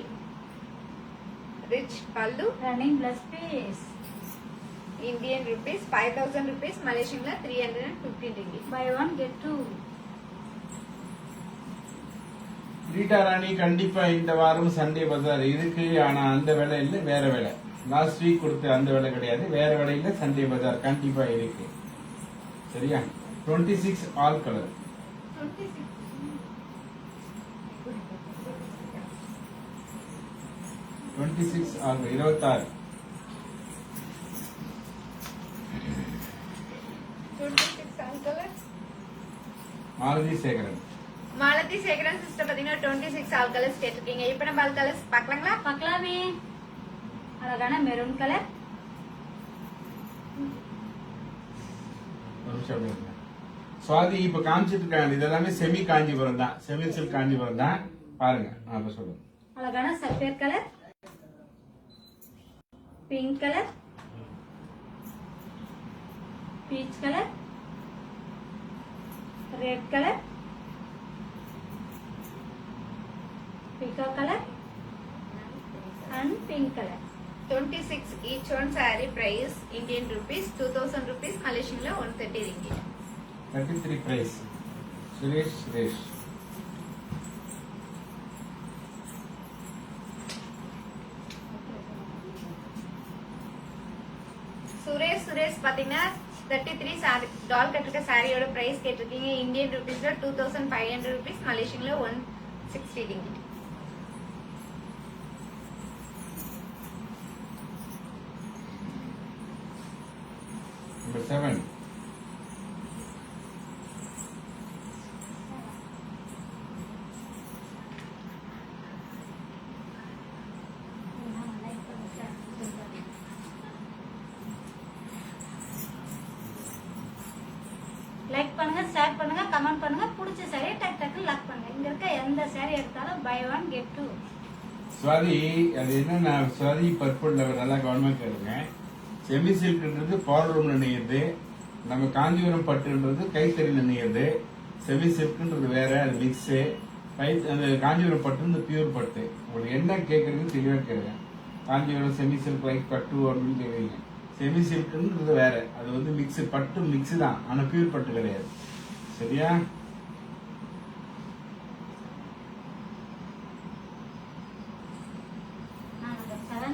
rich pallu, running blouse piece. Indian rupees 5000 rupees, Malaysian la 315 ringgit. Buy one get two. Rita Rani கண்டிப்பா இந்த வாரம் சண்டே பஜார் இருக்கு. ஆனா அந்த வேலை இல்ல, வேற வேலை. லாஸ்ட் வீக் கொடுத்த அந்த வேலை கிடையாது, வேற வேலையில சண்டே பஜார் கண்டிப்பா இருக்கு. சரியா? 26 all colour. 26 algal 26 26 alcohol. Malathi Sekaran. Malathi Sekaran sister பாத்தீங்கன்னா 26 ஆல்கலர்ஸ் கேட்டிருக்கீங்க. இப்போ நம்ம ஆல்கலர்ஸ் பார்க்கலாங்களா? பார்க்கலாமே. அழகான மெரூன் கலர். ஒரு நிமிஷம் அப்படியே இருங்க. சுவாதி இப்ப காமிச்சிட்டு இருக்காங்க இது எல்லாமே செமி காஞ்சிபுரம் தான், செமி சில்க் காஞ்சிபுரம் தான். பாருங்க நான் இப்ப சொல்றேன். அழகான sapphire colour, pink colour, peach colour, red colour, peacock color and pink color. 26 each one saree price Indian rupees 2000 rupees, Malaysian la 130 ringgit. 33 price. Suresh. Suresh பாத்தீங்கன்னா 33 saree டால் கட்டிருக்க சாரியோட பிரைஸ் கேட்டிருக்கீங்க. இந்தியன் ருபீஸ்ல 2500 rupees, மலேசியன்ல 160 ringgit. Number 7. லைக் பண்ணுங்க, ஷேர் பண்ணுங்க, கமெண்ட் பண்ணுங்க. பிடிச்ச சாரியை டக் டக்கு லாக் பண்ணுங்க. இங்க இருக்க எந்த சாரி எடுத்தாலும் பை 1 கெட் 2. சுவாதி அது என்னன்னா சுவாதி பர்பிள் நல்லா கவனமா கேளுங்க. செமி சில்க்ன்றது பவர் ரூம்ல நெய்யுது, நம்ம காஞ்சிபுரம் பட்டுன்றது கைத்தறியில நெய்யுது. செமி சில்க்ன்றது வேற, அது மிக்ஸ். அந்த காஞ்சிபுரம் பட்டுன்னு பியூர் பட்டு. உங்களுக்கு என்ன கேட்கறதுன்னு தெளிவா கேளுங்க. காஞ்சிபுரம் செமி சில்க் லைக் பட்டு அப்படின்னு கேட்குறீங்க. செமி சில்க்ன்றது வேற, அது வந்து மிக்ஸ், பட்டு மிக்ஸ் தான், ஆனா பியூர் பட்டு கிடையாது. சரியா? Number 7.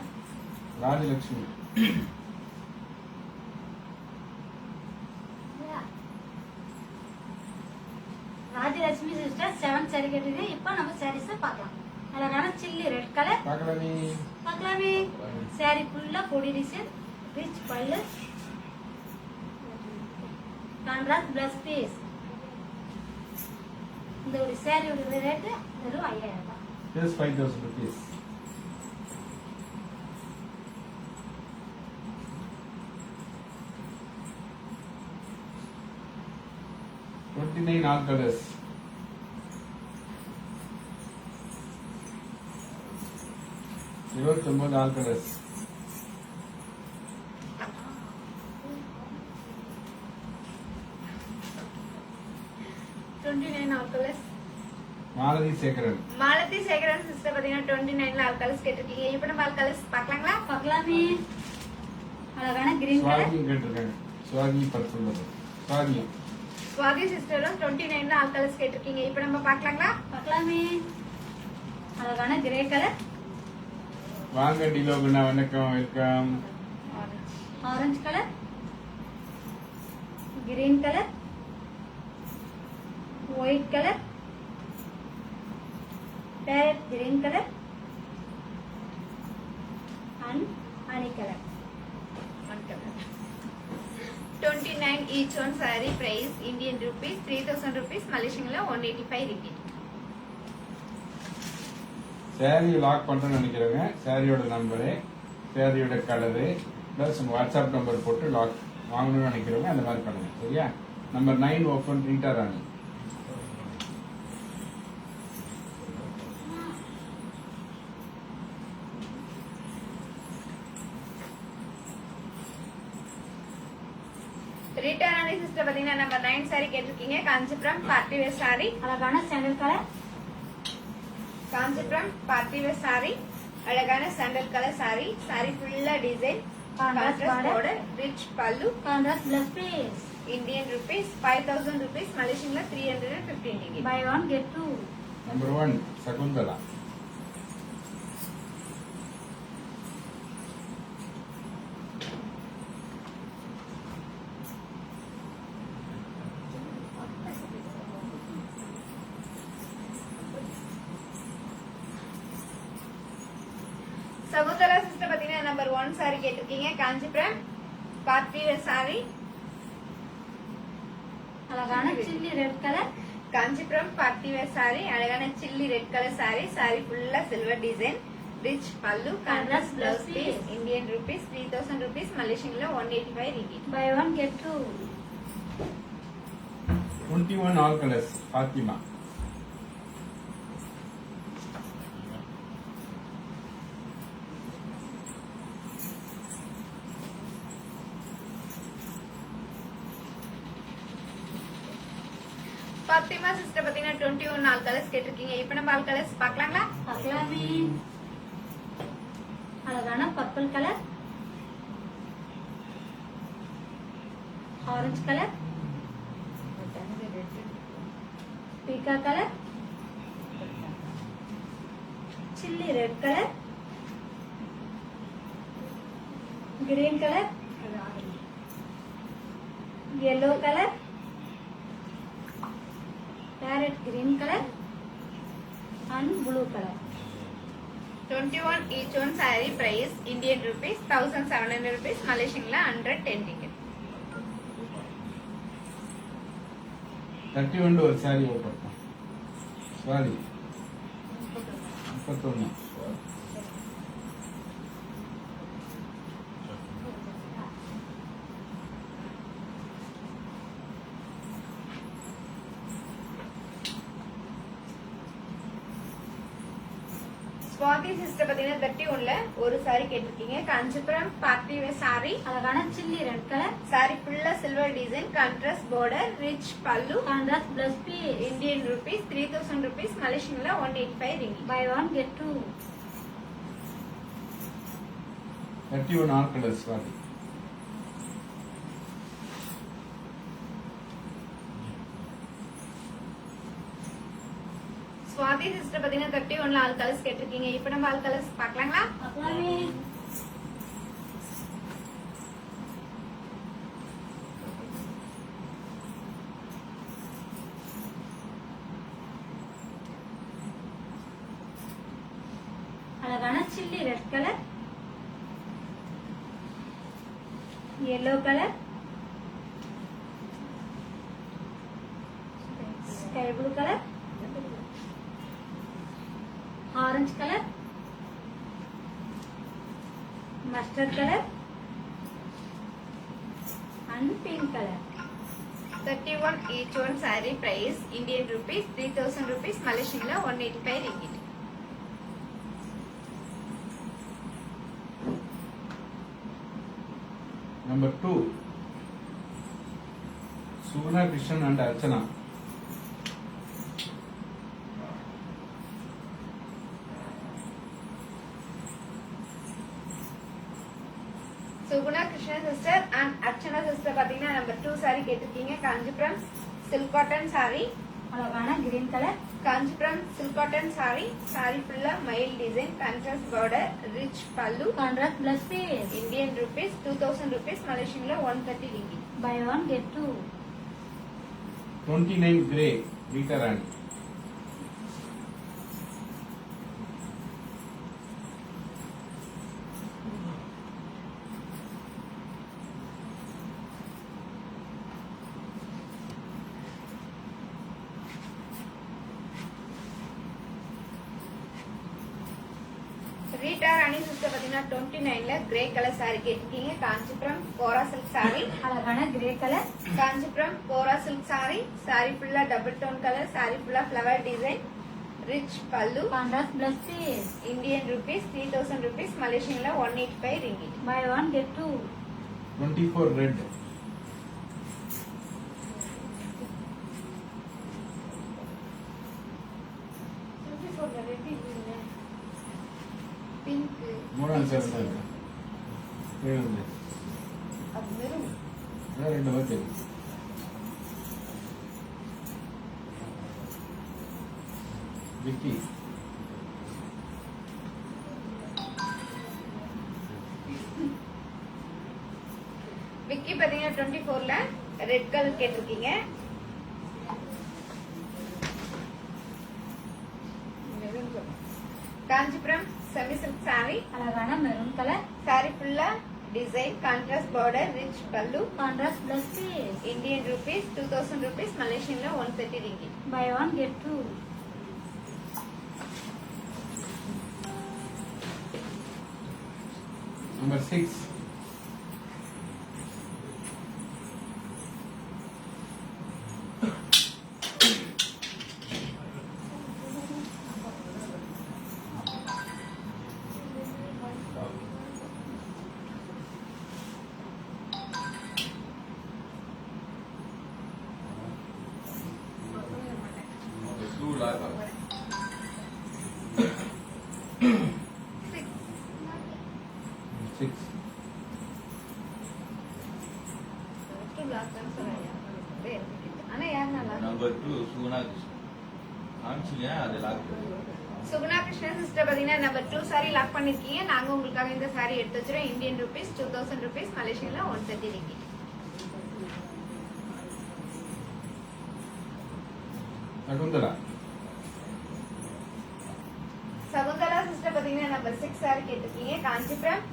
Rajalakshmi. Rajalakshmi sister 7 sorry கேட்டிருக்கு. இப்போ நம்ம சாரீஸ் பார்க்கலாம். அழகான சில்லி ரெட் கலர். பார்க்கலாமே. சாரி ஃபுல்லா பொடி design, rich pallu, contrast plus piece. இந்த ஒரு சாரியோட ரேட் வெறும் 5000 ரூபாய். Just 5,000 rupees. $29 all colors. $29 all colors. Malathi Sekaran. Malathi Sekaran sister பாத்தீங்கன்னா 29 ஆல் கலர்ஸ் கேட்டிருக்கீங்க. இப்போ நம்ம ஆல் கலர்ஸ் பார்க்கலாங்களா? பார்க்கலாமே. அழகான கிரீன் கலர். சுவாதி கேட்டிருக்காங்க. சுவாதி பர்பிள். சுவாதி சிஸ்டரும் 29 ஆல் கலர்ஸ் கேட்டிருக்கீங்க. இப்போ நம்ம பார்க்கலாங்களா? பார்க்கலாமே. அழகான கிரே கலர். வாங்க டிலோகுனா, வணக்கம், welcome. Orange colour, green colour, white colour, parrot green colour and honey colour. 29 each one saree price Indian rupees 3000 rupees, Malaysian la 185 ringgit. Saree lock பண்றேன்னு நினைக்கிறவங்க சாரியோட நம்பரு, சாரியோட கலரு ப்ளஸ் உங்க வாட்ஸ்அப் நம்பர் போட்டு லாக் வாங்கணும்னு நினைக்கிறவங்க அந்த மாதிரி பண்ணுங்க. சரியா? Number 9 open Rita Rani. Rita Rani sister பாத்தீங்கன்னா நம்பர் 9 saree கேட்டிருக்கீங்க. Kanchipuram party wear saree. அழகான sandal colour. Kanchipuram party wear saree. அழகான சாண்டல் கலர் saree. saree ஃபுல்லா design, contrast border, rich pallu, contrast plus piece. Indian rupees 5000 rupees, Malaysian la 315 ringgit. By 1 get 2. Number 1 Shakuntala. Samudra sister பாத்தீங்கன்னா நம்பர் 1 சாரி கேட்டிருக்கீங்க. Kanchipuram party wear sorry. அழகான chilli red colour. Kanchipuram party wear sorry. அழகான chilli red colour sorry. Sorry ஃபுல்லா silver design. Rich pallu. Contrast blouse piece. Indian rupees 3000 rupees. மலேசியன்ல 185 ringgit. Buy one get two. 21 all colors. Fatima. Fatima sister பாத்தீங்கன்னா 21 ஆல் கலர்ஸ் கேட்டிருக்கீங்க. இப்போ நம்ம ஆல் கலர்ஸ் பார்க்கலாங்களா? பார்க்கலாமே. அழகான பர்பிள் கலர், ஆரஞ்சு கலர், பீக்கா colour, chilli red colour, green colour, yellow colour, parrot green colour and blue colour. 21 each one saree price Indian rupees 1700 rupees. Malaysian 110 ringgit. 31 ஒரு சாரி ஓப்பன். சாரி 31. ஸ்வாதி சிஸ்டர் பாத்தீங்கன்னா 31ல ஒரு சாரி கேட்டிருக்கீங்க. Kanchipuram party wear sorry. அழகான சில்லி ரெட் கலர். சாரி ஃபுல்லா silver design. Contrast border. Rich pallu. Contrast plus piece. Indian rupees 3000 rupees. மலேசியன்ல 185 ringgit. Buy one get two. 31 all colors. Sorry Swathi sister பாத்தீங்கன்னா 31ல ஆல் கலர்ஸ் கேட்டிருக்கீங்க. இப்போ நம்ம ஆல் கலர்ஸ் பார்க்கலாங்களா? பார்க்கலாமே. அழகான chilli red colour, yellow colour, sky blue colour, orange colour, mustard colour and pink colour. 31 each one saree price Indian rupees 3000 rupees. Malaysian 185 ringgit. Number 2. Suguna Krishnan and Archana. Suguna Krishna sister and Archana sister பாத்தீங்கன்னா நம்பர் 2 சாரி கேட்டிருக்கீங்க. Kanchipuram silk cotton sari. அழகான green colour. Kanchipuram silk cotton sari. Sorry ஃபுல்லா மைல் design. Contrast border. Rich pallu. Contrast plus piece. Indian rupees 2000 rupees. மலேசியன்ல 130 ringgit. Buy one get two. 29 grey. Rita Rani. Rita Rani sister பாத்தீங்கன்னா 29ல கிரே கலர் சாரி கேட்டிருக்கீங்க. காஞ்சிபுரம் கோரா சில்க் சாரி. அழகான grey colour. Kanchipuram kora silk sari. Sorry ஃபுல்லா டபுள் டோன் கலர். சாரி ஃபுல்லா flower design. Rich pallu. Contrast plus piece. Indian rupees 3000 rupees. மலேசியன்ல 185 ringgit. Buy one get two. 24 red. Pink. மூணாவது சேர்ந்து இருக்கு. அது வெறும் ரெண்டு பேர் விக்கி. விக்கி பாத்தீங்கன்னா 24ல ரெட் கலர் கேட்டிருக்கீங்க. Kanchipuram semi silk saree. அழகான மெரூன் கலர். saree ஃபுல்லா design, contrast border, rich pallu. Contrast plus piece. Indian rupees 2000 rupees, Malaysian la 130 ringgit. Buy one get two. Number 6. ஆனா யார் நல்லா Number 2 Suguna காமிச்சிங்க அது லாக் சுகுணா கிருஷ்ணன் சிஸ்டர் பாத்தீங்கன்னா நம்பர் 2 saree லாக் பண்ணிருக்கீங்க. நாங்க உங்களுக்காக இந்த saree எடுத்து வச்சிரோம். இந்தியன் rupees 2000 rupees, மலேசியன்ல 130 ringgit. சகுந்தலா சகுந்தலா சிஸ்டர் பாத்தீங்கன்னா நம்பர் 6 saree கேட்டிருக்கீங்க. Kanchipuram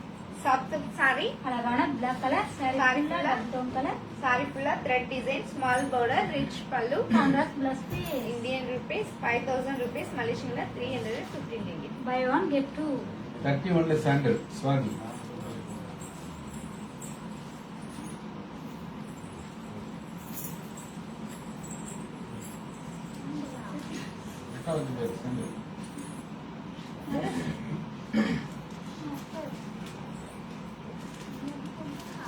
soft silk saree. அழகான பிளாக் கலர். Saree சாரி full-ஆ ஃபுல்லா டோன் கலர். saree ஃபுல்லா thread design, small border, rich pallu. Contrast plus piece. Indian rupees 5000 rupees, மலேசியன்ல 315 ringgit. Buy one get two. 31 sandal Swathi. Sandal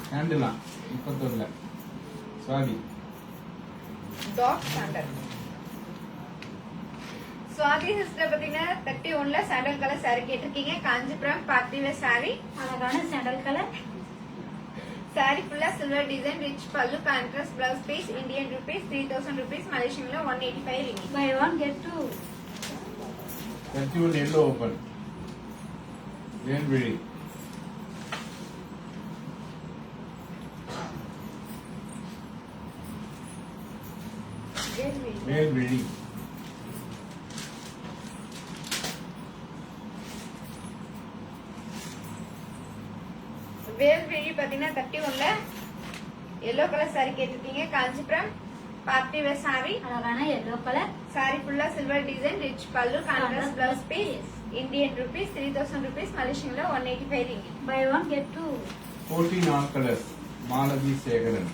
சாண்டலா 31 Swathi. Dark sandal. Swathi sister பாத்தீங்கன்னா 31ல சாண்டல் கலர் saree கேட்டிருக்கீங்க. Kanchipuram party wear saree. அழகான சாண்டல் கலர். saree ஃபுல்லா silver design, rich pallu, contrast blouse piece. Indian rupees 3000 rupees, மலேசியன்ல 185 ringgit. Buy one get two. 31 yellow open Velvizhi. Velvizhi Velvizhi பாத்தீங்கன்னா 31ல எல்லோ கலர் saree கேட்டிருக்கீங்க. Kanchipuram party wear saree. அழகான எல்லோ கலர். saree ஃபுல்லா silver design, rich pallu, contrast blouse piece. Indian rupees 3000 rupees, மலேசியன்ல 185 ringgit. Buy one get two. 14 all colours Malathi Sekaran.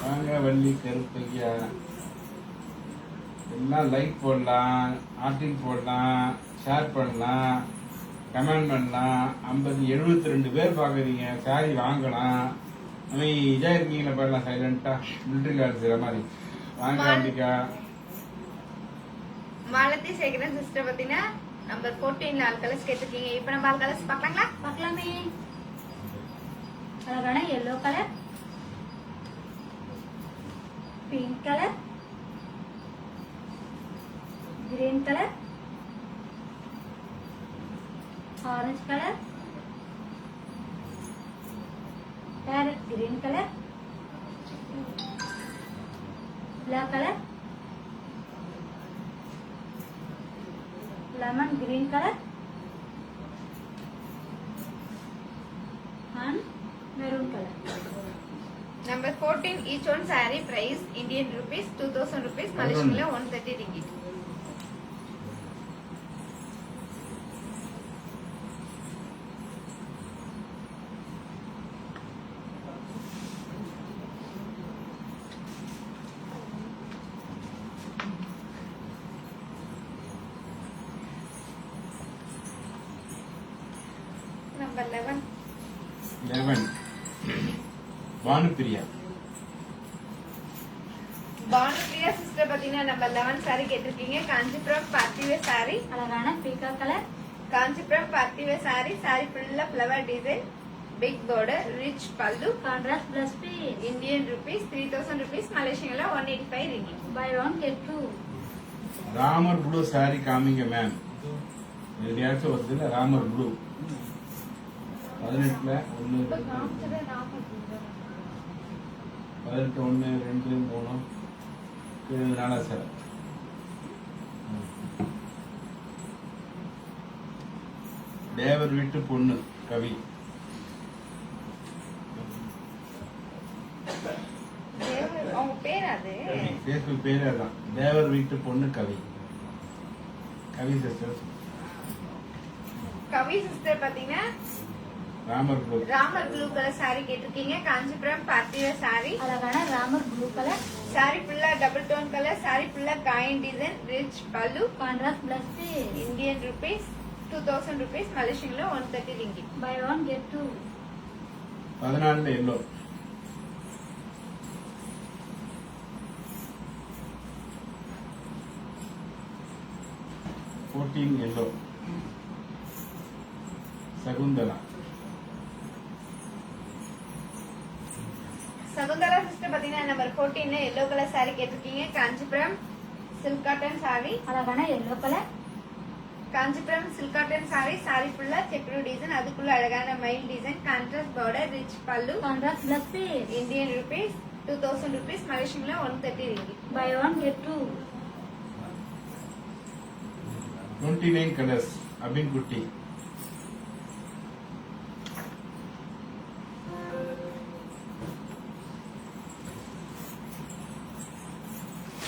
வாங்க வள்ளி கருப்பையா. எல்லாம் லைக் போடலாம், ஆர்டிங் போடலாம், ஷேர் பண்ணலாம், கமெண்ட் பண்ணலாம். 72 பேர் பாக்குறீங்க. சாரி வாங்கலாம். இதா இருக்கீங்களா பாடலாம் சைலண்டா மிலிட்டரி கார்டு மாதிரி. வாங்க அம்பிகா. மாலதி சேகரன் சிஸ்டர் பாத்தீங்கன்னா நம்பர் 14ல ஆல் கலர்ஸ் கேட்டிருக்கீங்க. இப்ப நம்ம ஆல் கலர்ஸ் பார்க்கலாங்களா? பார்க்கலாமே. அழகான yellow colour, pink colour, green colour, orange colour, parrot green colour, black colour, lemon green colour and maroon color. Number 14, each one saree price Indian rupees 2000 rupees, மலேசியன்ல 130 ringgit. Number 11. Bhanupriya. Bhanupriya sister பாத்தீங்கன்னா நம்பர் 11 saree கேட்டிருக்கீங்க. Kanchipuram party wear saree. அழகான பீக்கா colour. Kanchipuram party wear saree. saree ஃபுல்லா flower design, big border, rich pallu, contrast plus piece. Indian rupees 3000 rupees, மலேசியன்ல 185 ringgit. Buy one get two. Ramar blue sari காமிங்க மேம். எதையாச்சும் வருது ராமர் ப்ளூ 18ல 1. அதற்கு 1 2 3 இது 4 சேலை. தேவர் வீட்டு பொண்ணு கவி. அவங்க பேர் அது பேஸ்புக் பேரே அதான், தேவர் வீட்டு பொண்ணு கவி. கவி சிஸ்டர். கவி சிஸ்டர் பாத்தீங்கன்னா ராமர் ப்ளூ கலர் சாரி கேட்டிருக்கீங்க. காஞ்சிபுரம் பார்ட்டிவேர் சாரி. அழகான ராமர் ப்ளூ கலர் சாரி ஃபுல்லா டபுள் டோன் கலர். சாரி ஃபுல்லா coin design, rich pallu. Contrast blouse Indian rupees 2000 rupees. மலேசியன்ல 130 ringgit. Buy one get two. 14 yellow. Yellow. Shakuntala. Shakuntala sister பாத்தீங்கன்னா நம்பர் 14 எல்லோ கலர் சாரி கேட்டிருக்கீங்க. Kanchipuram silk cotton sari. அழகான yellow colour. Kanchipuram silk cotton sari. Sorry ஃபுல்லா செக்குடு டிசைன், அதுக்குள்ள அழகான மயில் design, contrast border, rich pallu. Contrast blouse Indian rupees 2000 rupees. மலேசியன்ல 130 ringgit. Buy one get two. 29 colours. Abin Kutty.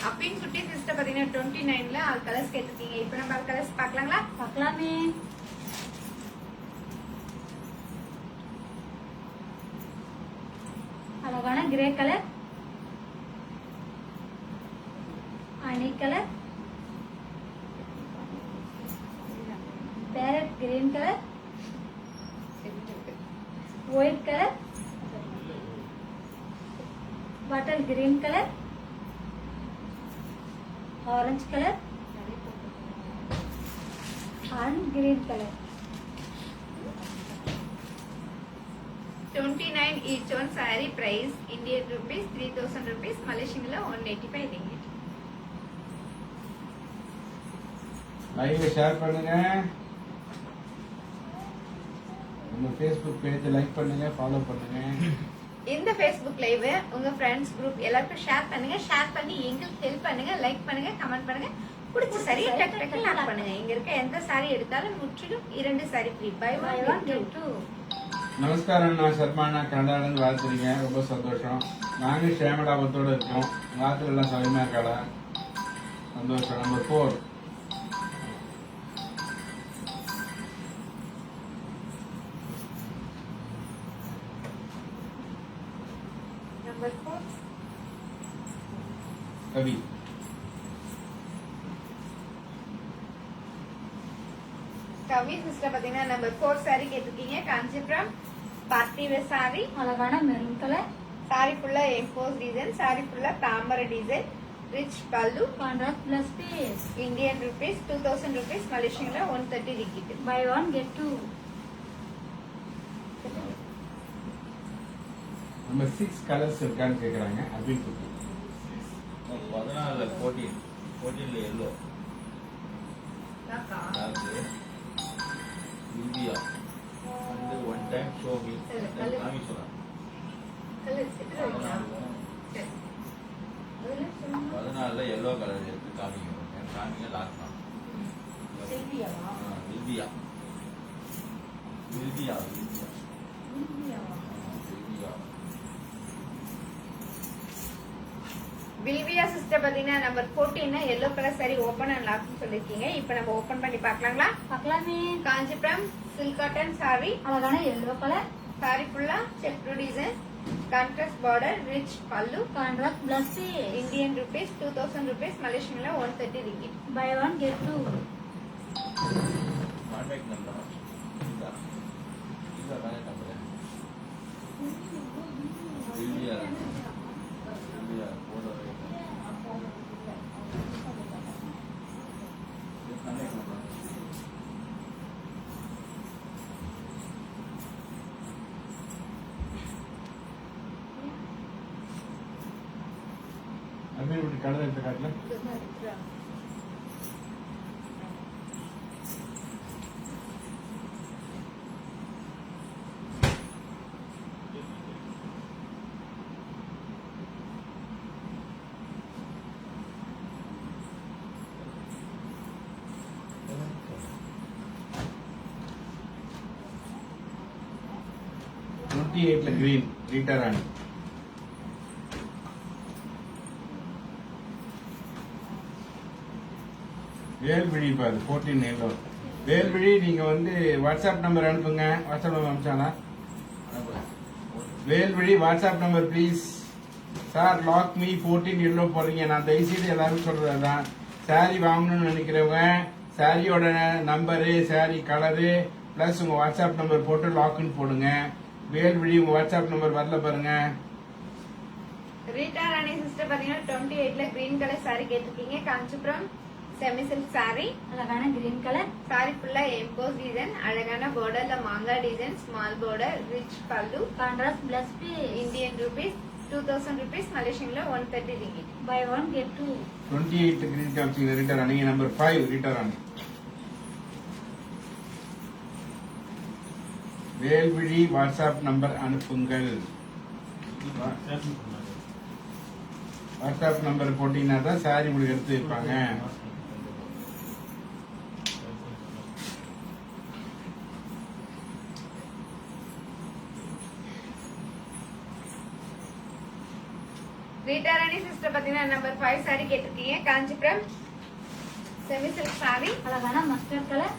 Abin குட்டி சிஸ்டர் பாத்தீங்கன்னா 29ல ஆல் கலர்ஸ் கேட்டிருக்கீங்க. இப்ப நம்ம ஆல் கலர்ஸ் பாக்கலாங்களா? பார்க்கலாமே. அழகான கிரே கலர், அணி colour, parrot green colour, white colour, bottle green colour, orange colour and green color. 29 each one. Saree price Indian rupees 3000 rupees. மலேசியன்ல 185 ringgit. லைவ் ஷேர் பண்ணுங்க. நம்ம Facebook பேஜ் லைக் பண்ணுங்க, ஃபாலோ பண்ணுங்க. இந்த Facebook லைவ் உங்க ஃப்ரெண்ட்ஸ் குரூப் எல்லாருக்கும் ஷேர் பண்ணுங்க. ஷேர் பண்ணி எங்களுக்கு ஹெல்ப் பண்ணுங்க. லைக் பண்ணுங்க, கமெண்ட் பண்ணுங்க. பிடிச்ச சாரி டக் டக் லாக் பண்ணுங்க. இங்க இருக்க எந்த சாரி எடுத்தாலும் முற்றிலும் 2 saree free. Buy one get two. நமஸ்காரம். நான் சர்மானா கனடாலேருந்து வாழ்த்துறீங்க. ரொம்ப சந்தோஷம். நாங்கள் ஷேமடாபத்தோடு இருக்கோம். ராத்திரி எல்லாம் சௌகரியமா இருக்காளா? சந்தோஷம். Number 4. Number 4 Kavi. Kavi sister பாத்தீங்கன்னா நம்பர் 4 சாரி கேட்டிருக்கீங்க. Kanchipuram party wear sorry. அழகான மெரூன் கலர். சாரி ஃபுல்லா எம்போஸ் டிசைன், சாரி ஃபுல்லா தாமரை design, rich pallu. Contrast plus piece. Indian rupees 2000 rupees. மலேசியன்ல 130 ringgit. Buy one get two. Number 6 colours இருக்கான்னு கேட்குறாங்க. அபின் குட்டி. 14 14 எல்லோ. இந்தியா வந்து ஒன் டைம் ஷோ மீ காமி சொல்லலாம். 14 எல்லோ கலர் எடுத்து காமிங்க. காமிங்க லாக்னா India India India. Vilviya sister பாத்தீங்கன்னா number 14 yellow colour sari open and lock சொல்லிருக்கீங்க. இப்ப நம்ம ஓபன் பண்ணி பார்க்கலாங்களா? பார்க்கலாமே. Kanchipuram silk cotton sari. அழகான எல்லோ கலர். சாரி ஃபுல்லா checked design, contrast border, rich pallu. Contrast plus piece. Indian rupees 2000 rupees. மலேசியன்ல 130 ringgit. Buy one get two. Contact number இந்த இந்த கான்டாக்ட் நம்பர் இந்தியா இந்தியா போடோ contact number. Abin Kutty colour எடுத்து காட்டல. 28ல கிரீன் ரீட்டா ராணி. வேல்விழி பாரு 14 எல்லோ. வேல்விழி நீங்க வந்து வாட்ஸ்அப் நம்பர் அனுப்புங்க. வாட்ஸ்அப் நம்பர் அனுப்பிச்சானா? Velvizhi WhatsApp number please. Sir lock me 14 yellow போடுறீங்க. நான் தயவுசெய்து எல்லாரும் சொல்றதுதான், சாரி வாங்கணும்னு நினைக்கிறவங்க சாரியோட நம்பரு, சாரி கலரு பிளஸ் உங்க வாட்ஸ்அப் நம்பர் போட்டு லாக்னு போடுங்க. வேல்விழி உங்க வாட்ஸ்அப் நம்பர் வரல பாருங்க. ரீட்டா ராணி சிஸ்டர் பாத்தீங்கன்னா 28ல கிரீன் கலர் saree கேட்டிருக்கீங்க. Kanchipuram semi silk saree. அழகான கிரீன் கலர். saree ஃபுல்லா எம்போஸ் டிசைன், அழகான பார்டர்ல மாங்கா design, small border, rich pallu. Contrast plus piece. Indian rupees 2000 rupees, மலேசியன்ல 130 ringgit. Buy one get two. 28 green காமிச்சிங்க Rita Rani. Number 5 Rita Rani. Velvizhi WhatsApp number அனுப்புங்கள். வாட்ஸ்அப் நம்பர் போட்டீங்கன்னா தான் சாரி உங்களுக்கு எடுத்து வைப்பாங்க. ரீட்டா ராணி சிஸ்டர் பாத்தீங்கன்னா நம்பர் 5 saree கேட்டிருக்கீங்க. Kanchipuram semi silk saree. அழகான மஸ்டர்ட் கலர்.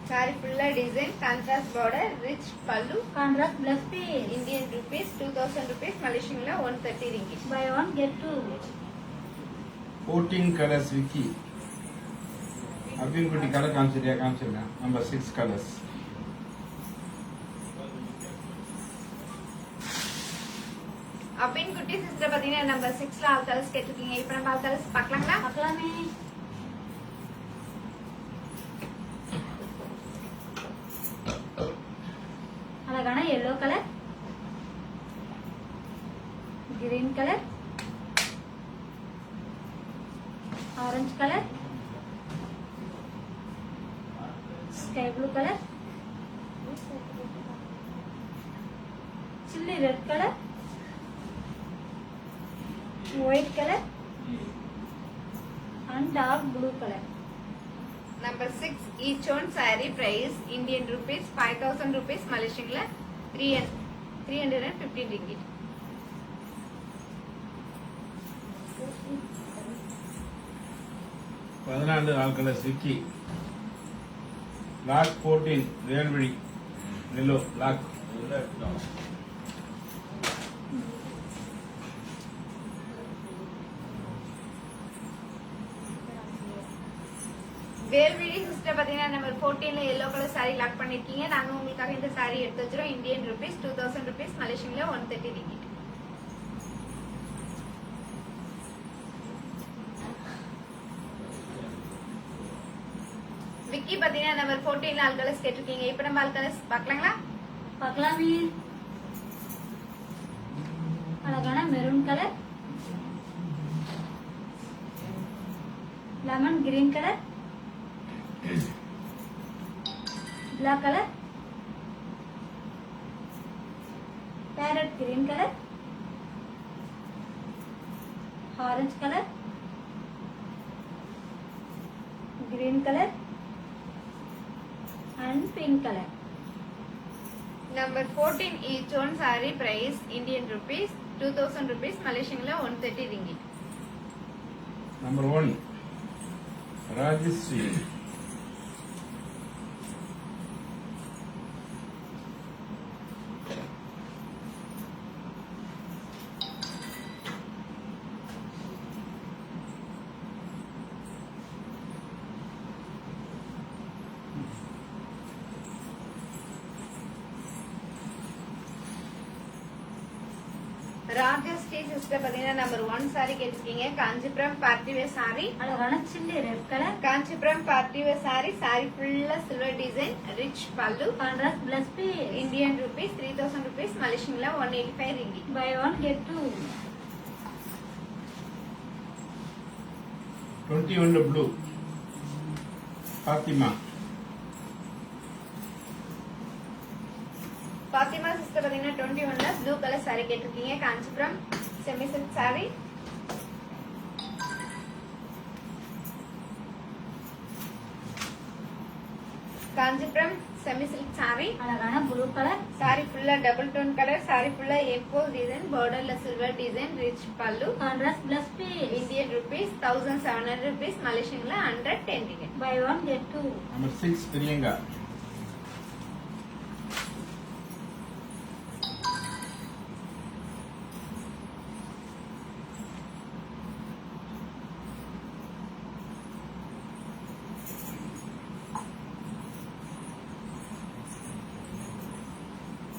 saree ஃபுல்லா design, contrast border, rich pallu. Contrast plus piece. Indian rupees 2000 rupees, மலேசியன்ல 130 ringgit. Buy one get two. 14 colours Vicky. அப்படின்னு குட்டி கலர் காமிச்சிருக்கேன். Number 6 colours. அபின் குட்டி சிஸ்டர் பாத்தீங்கன்னா நம்பர் 6ல ஆல் கலர்ஸ் கேட்டிருக்கீங்க. இப்போ நம்ம ஆல் கலர்ஸ் பார்க்கலாங்களா? பார்க்கலாமே. அழகான yellow colour, green colour, orange colour, sky blue colour, chilli red colour, white colour and dark blue color. Number 6 each one saree price Indian rupees 5000 rupees, மலேசியன்ல 315 ringgit. பதினாலு all colours Vicky. Lock 14 Velvizhi yellow lock. Velvizhi sister பாத்தீங்கன்னா நம்பர் 14ல yellow கலர் saree லாக் பண்ணிருக்கீங்க. நாங்க உங்களுக்காக இந்த saree எடுத்து வச்சிரோம். இந்தியன் ரூபீஸ் 2000 rupees, மலேசியன்ல 130 ringgit. விக்கி பாத்தீங்கன்னா நம்பர் 14ல ஆல் கலர்ஸ் கேட்டிருக்கீங்க. இப்போ நம்ம ஆல் கலர்ஸ் பார்க்கலாங்களா? பார்க்கலாமே. அழகான maroon colour, lemon green colour, black color, parrot green color, orange color, green color and pink color. Number 14 each one saree price Indian rupees 2000 rupees, மலேசியன்ல 130 ringgit. Number 1 Rajashree. Rajashree sister பாத்தீங்கன்னா நம்பர் 1 saree கேட்டிருக்கீங்க. Kanchipuram party wear saree. அழகான chilli red colour, Kanchipuram party wear saree. saree ஃபுல்லா silver design, rich pallu. Contrast plus piece. Indian rupees 3000 rupees, மலேசியன்ல 185 ringgit. Buy one get two. 21 blue Fathima. Fathima sister பாத்தீங்கன்னா 21ல ப்ளூ கலர் saree கேட்டிருக்கீங்க. Kanchipuram semi silk saree. Kanchipuram semi silk saree. அழகான blue colour Saree full double tone color. Saree full A4 design, border silver design, rich pallu. Contrast plus piece Indian rupees 1700 rupees. Malaysian la 110 ringgit. Buy one get two Number 6 Priyanka.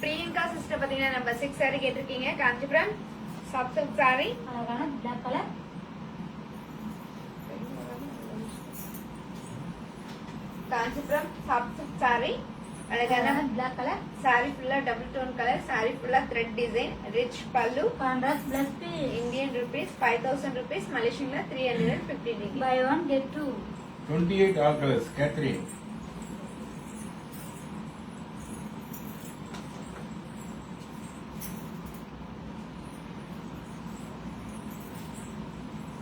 Priyanka sister பாத்தீங்கன்னா நம்பர் 6 saree கேட்டிருக்கீங்க. Kanchipuram soft silk saree. அழகான black colour Kanchipuram soft silk saree. அழகான அழகான black colour saree full double tone color. Saree full thread design, rich pallu. Contrast plus piece Indian rupees 5000 rupees. Malaysian la 350 ringgit. Buy one get two 28 all colors. Catherine.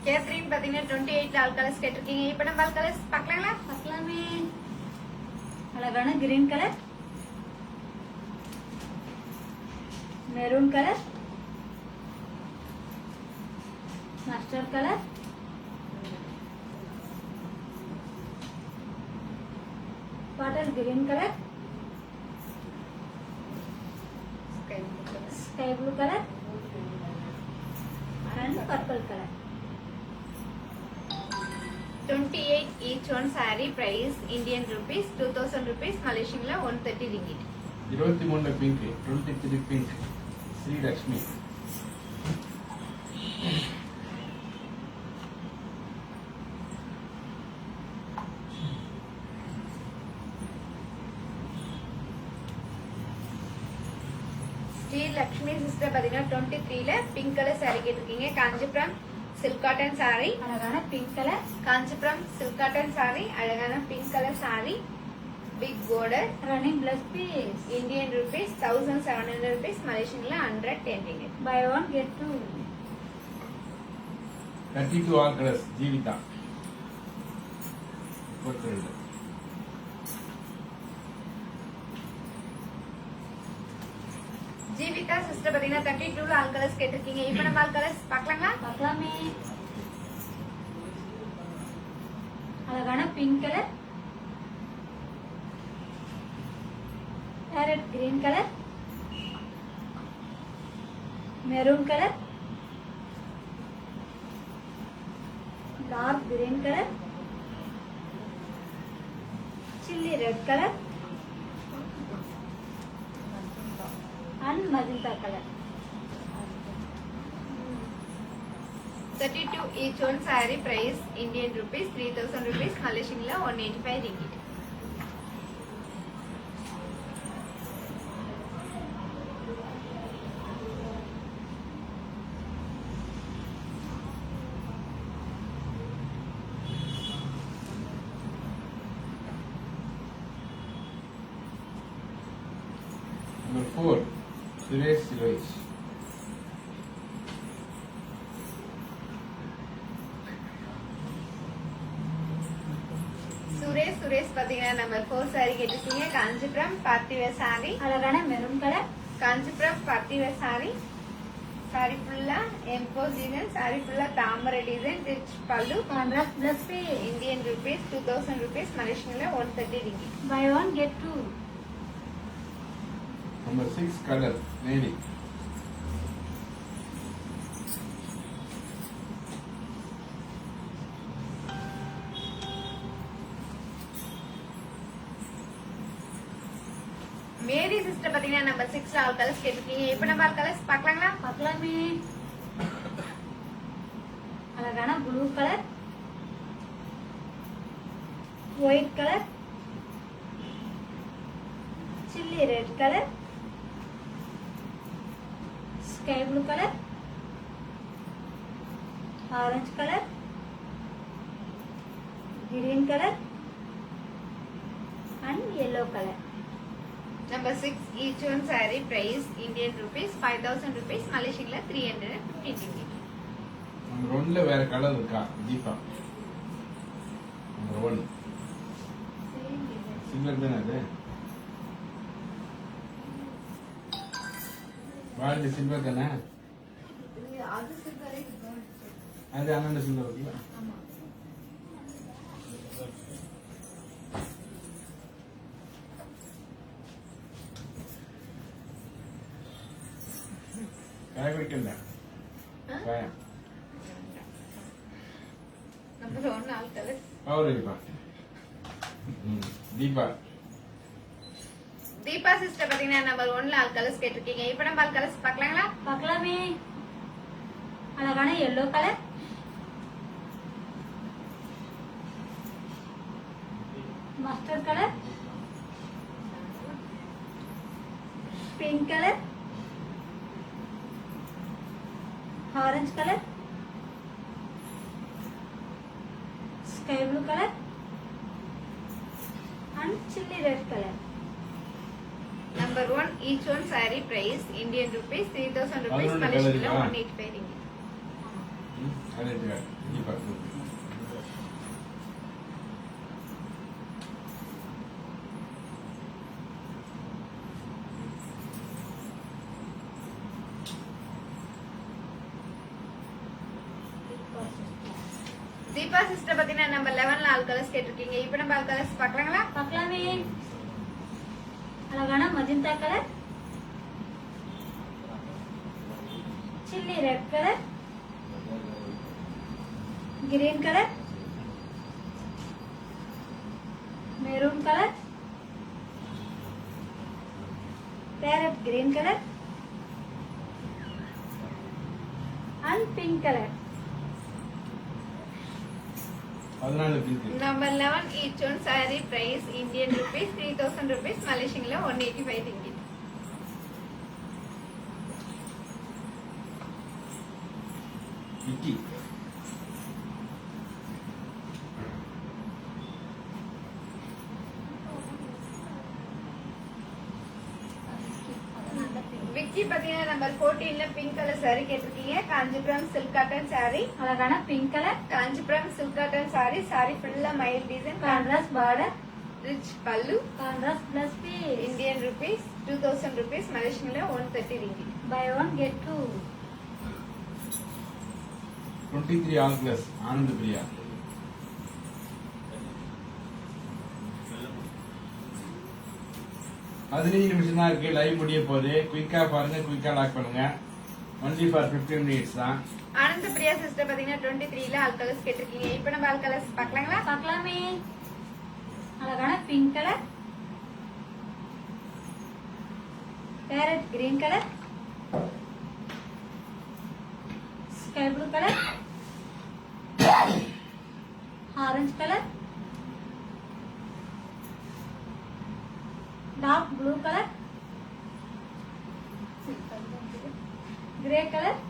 Catherine பாத்தீங்கன்னா 28 ஆல் கலர்ஸ் கேட்டிருக்கீங்க. இப்போ நம்ம ஆல் கலர்ஸ் பார்க்கலாங்களா? பார்க்கலாமே அழகான green colour maroon colour mustard colour bottle green colour sky blue colour and purple colour 28 each one saree price Indian rupees 2000 rupees. Malaysian la 130 ringgit. 23 pink, 23 pink. Sri Lakshmi. Sri Lakshmi sister பாத்தீங்கன்னா 23 ல பிங்க் கலர் saree கேட்டிருக்கீங்க. Kanchipuram silk cotton saree. அழகான pink colour Kanchipuram silk cotton saree. அழகான pink colour saree. Big border. Running blouse piece Indian rupees 1700 rupees. Malaysian la 110 ringgit. Buy one get two 32 all colors. Jeevita. 42. Jeevitha sister பாத்தீங்கன்னா 32 ல ஆல் கலர்ஸ் கேட்டிருக்கீங்க. இப்போ நம்ம ஆல் கலர்ஸ் பார்க்கலாங்களா? பார்க்கலாமே அழகான pink colour parrot green colour maroon colour dark green colour chilli red colour and magenta colour 32 each one saree price Indian rupees 3000 rupees. Malaysian la 185 ringgit. Number 4 Suresh Suresh. Suresh பாத்தீங்கன்னா நம்பர் 4 saree கேட்டிருக்கீங்க. Kanchipuram party wear saree. அழகான maroon colour Kanchipuram party wear saree. saree ஃபுல்லா M4 design. saree ஃபுல்லா தாமரை design, rich pallu. Contrast plus piece Indian rupees 2000 rupees. Malaysian la 130 ringgit. Buy one get two Number 6 color. Navy. Mary sister பாத்தீங்கன்னா நம்பர் 6 ஆல் கலர்ஸ் கேட்டிருக்கீங்க. இப்போ நம்ம ஆல் கலர்ஸ் பார்க்கலாங்களா? பார்க்கலாமே அழகான blue colour white colour chilli red colour sky blue colour orange colour green colour and yellow colour Number 6 each one saree price Indian rupees 5000 rupees. Malaysian la 350 ringgit. Number 1 ல வேற கலர் இருக்கா? தீபா. Number 1 சிங்கிள் தானே அது? வாழ்ந்து சில்வர் தானே அது சில்வரே இருக்கும். அது அண்ணன் சில்வர் இருக்குல்ல ஆமா. காய வைக்கல காயம் நம்பர் 1 ஆல் கலர்ஸ். பவர் இருக்கா தீபா தீபா சிஸ்டர் பாத்தீங்கன்னா நம்பர் 1ல ஆல் கலர்ஸ் கேட்டிருக்கீங்க. இப்போ நம்ம ஆல் கலர்ஸ் பார்க்கலாங்களா? பார்க்கலாமே. அழகான yellow colour, mustard colour, pink colour, orange colour, sky blue colour and chilli red colour. Number 1 each one saree price Indian rupees 3000 rupees, 11 Malaysian colour 185 ringgit. அது தீபா தீபா சிஸ்டர் பாத்தீங்கன்னா நம்பர் 11ல ஆல் கலர்ஸ் கேட்டிருக்கீங்க. இப்போ நம்ம ஆல் கலர்ஸ் பார்க்கலாங்களா? பார்க்கலாமே. அழகான magenta colour, chilli red colour, green colour, maroon colour, parrot green colour and pink colour. 14 pink Number 11 each one saree price Indian rupees 3000 rupees, Malaysian 185 ringgit. Vicky Vicky பாத்தீங்கன்னா நம்பர் 14ல பிங்க் கலர் saree கேட்டிருக்கீங்க. Kanchipuram silk cotton saree. அழகான pink colour, Kanchipuram silk cotton saree. saree ஃபுல்லா மயில் design, contrast border, rich pallu. Contrast plus piece. Indian rupees 2000 rupees, Malaysian 130 ringgit. Buy one get two. 23 all class Ananda Priya 15 நிமிஷம் தான் இருக்கு லைவ் முடிய போகுது. குயிக்கா பாருங்க, குயிக்கா லாக் பண்ணுங்க. ஒன்லி ஃபார் 15 மினிட்ஸ் தான். ஆனந்த பிரியா சிஸ்டர் பாத்தீங்கன்னா 23ல ஆல் கலர்ஸ் கேட்டிருக்கீங்க. இப்போ நம்ம ஆல் கலர்ஸ் பார்க்கலாங்களா? பார்க்கலாமே. அழகான pink colour, parrot green colour, sky blue colour, orange colour, dark blue colour, grey colour,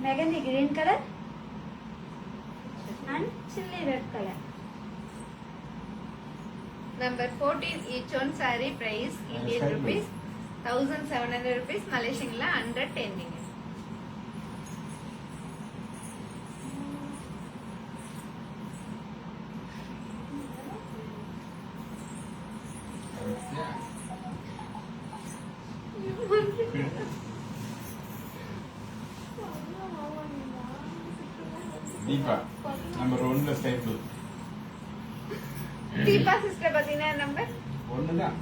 mehndi green colour and chilli red color. Number 14 each one saree price Indian Sky blue. rupees 1700 rupees, Malaysian 110 ringgit. Deepa number 1ல ஸ்கை ப்ளூ தீபா சிஸ்டர் பாத்தீங்கன்னா ஒண்ணுதான்.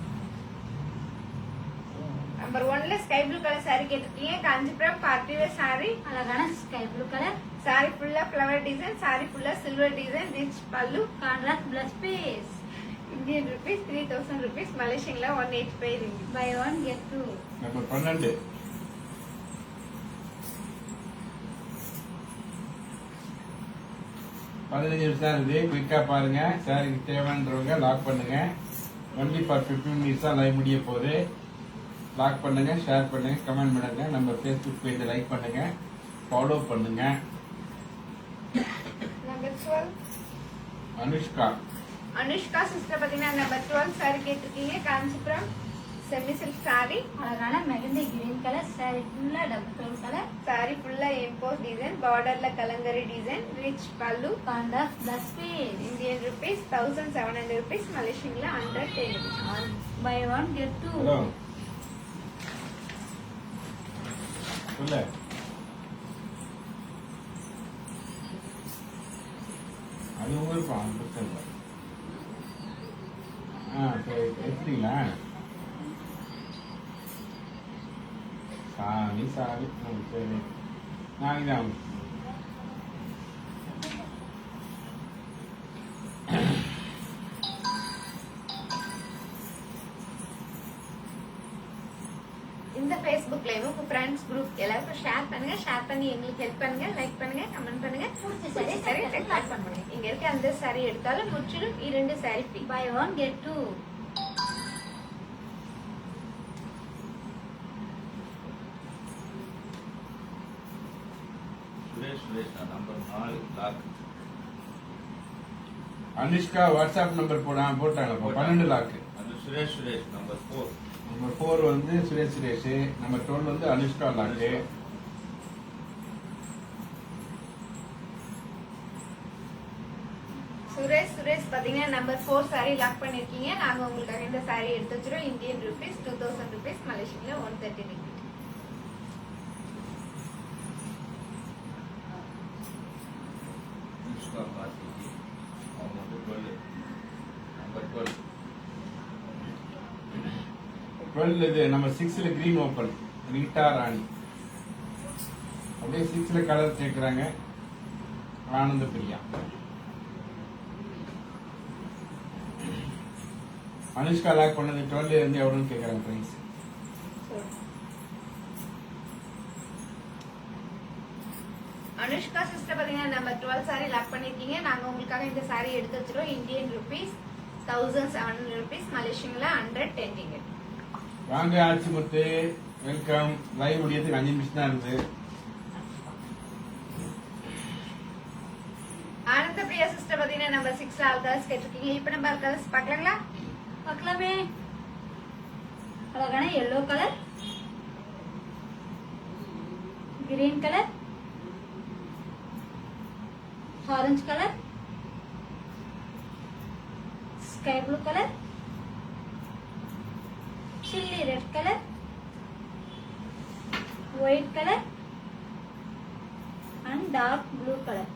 நம்பர் 1ல ஸ்கை ப்ளூ கலர் saree கேட்டிருக்கீங்க. Kanchipuram party wear saree. அழகான ஸ்கை ப்ளூ கலர், saree ஃபுல்லா ஃப்ளவர் டிசைன், saree ஃபுல்லா silver design, rich pallu. Contrast plus piece. Indian rupees 3000 rupees, Malaysian 185 ringgit. Buy one get two. Number 12 15 நிமிஷம் தான் இருக்குது. குயிக்கா பாருங்க. சாரிக்கு தேவைன்றவங்க லாக் பண்ணுங்க. ஒன்லி ஃபார் 15 மினிட்ஸ் தான் லைவ் முடிய போகுது. லாக் பண்ணுங்க, ஷேர் பண்ணுங்க, கமெண்ட் பண்ணுங்க. நம்ம ஃபேஸ்புக் பேஜை லைக் பண்ணுங்க, ஃபாலோ பண்ணுங்க. Number 12 அனுஷ்கா அனுஷ்கா சிஸ்டர் பாத்தீங்கன்னா நம்பர் 12 saree கேட்டிருக்கீங்க. Kanchipuram semi silk saree. அழகான மெகந்தி கிரீன் கலர், சாரி ஃபுல்லா டபுள் டோன் கலர், saree ஃபுல்லா எம்போஸ் டிசைன், பார்டர்ல kalamkari design, rich pallu. Contrast plus piece. Indian rupees 1700 rupees, Malaysian 110 ringgit. Buy one get two. Hello சொல்லு. அது உங்க இருப்பான், பிரச்சனை இல்லை. சரி எடுத்துட்டீங்களா? சாமி சாமி. சரி நாளைக்கு தான். இந்த Facebook லைவ் உங்க ஃப்ரெண்ட்ஸ் குரூப் எல்லாருக்கும் ஷேர் பண்ணுங்க. ஷேர் பண்ணி எங்களுக்கு ஹெல்ப் பண்ணுங்க. லைக் பண்ணுங்க, கமெண்ட் பண்ணுங்க. சரி, சரி லைக் பண்ணுங்க. இங்க இருக்க அந்த சாரி எடுத்தாலும் முற்றிலும் 2 saree free. Buy 1 get 2. Suresh number 4 lock. Anushka WhatsApp number போட்டாங்க. 12 லாக்கு. அது சுரேஷ் நம்பர் 4. நம்பர் 4 வந்து சுரேஷ். நம்பர் 12 வந்து அனுஷ்கா லாக்கு. சுரேஷ் பாத்தீங்கன்னா நம்பர் 4 சாரி லாக் பண்ணிருக்கீங்க. நாங்க உங்களுக்காக இந்த சாரி எடுத்து வச்சிரோம். இந்தியன் ருபீஸ் 2000 ருபீஸ், மலேசியன்ல 130 ரிங்கிட். அனுஷ்கா கார்த்திகி அவங்க வந்து 12 நம்பர் 12. 12 இது நம்பர் 6ல கிரீன் ஓப்பன் ரீட்டா ராணி. அப்படியே 6ல கலர் கேட்குறாங்க. ஆனந்த பிரியா. அனுஷ்கா லாக் பண்ணது 12 இருந்து எவ்வளோன்னு கேட்குறாங்க பிரைஸ். அனுஷ்கா சிஸ்டர் பாத்தீங்கன்னா நம்பர் 12 சாரி லாக் பண்ணிருக்கீங்க. நாங்க உங்களுக்காக இந்த சாரி எடுத்து வச்சிரோம். இந்தியன் ருபீஸ் 1700 ருபீஸ், மலேசியன்ல 110 ரிங்கிட். வாங்க ஆட்சிமுத்து, வெல்கம். லைவ் முடியறதுக்கு 5 நிமிஷம் தான் இருக்குது. ஆனந்த பிரியா சிஸ்டர் பாத்தீங்கன்னா நம்பர் 6ல ஆல் கலர்ஸ் கேட்டிருக்கீங்க. இப்ப நம்ம ஆல் கலர்ஸ் பார்க்கலாங்களா? பார்க்கலாமே. அழகான yellow colour, green colour, orange colour, sky blue colour, chilli red colour, white colour and dark blue color.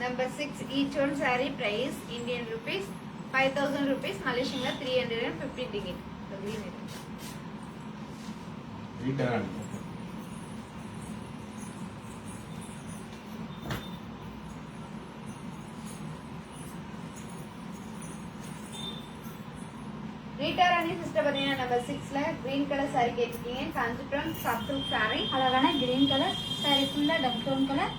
Number 6 each one saree price Indian rupees 5000 rupees, Malaysian 350 ringgit. The green item. Rita Rani. Rita Rani sister பாத்தீங்கன்னா நம்பர் 6ல green color saree கேட்டிருக்கீங்க. Kanchipuram soft silk saree. அழகான green color saree ஃபுல்லா double tone colour.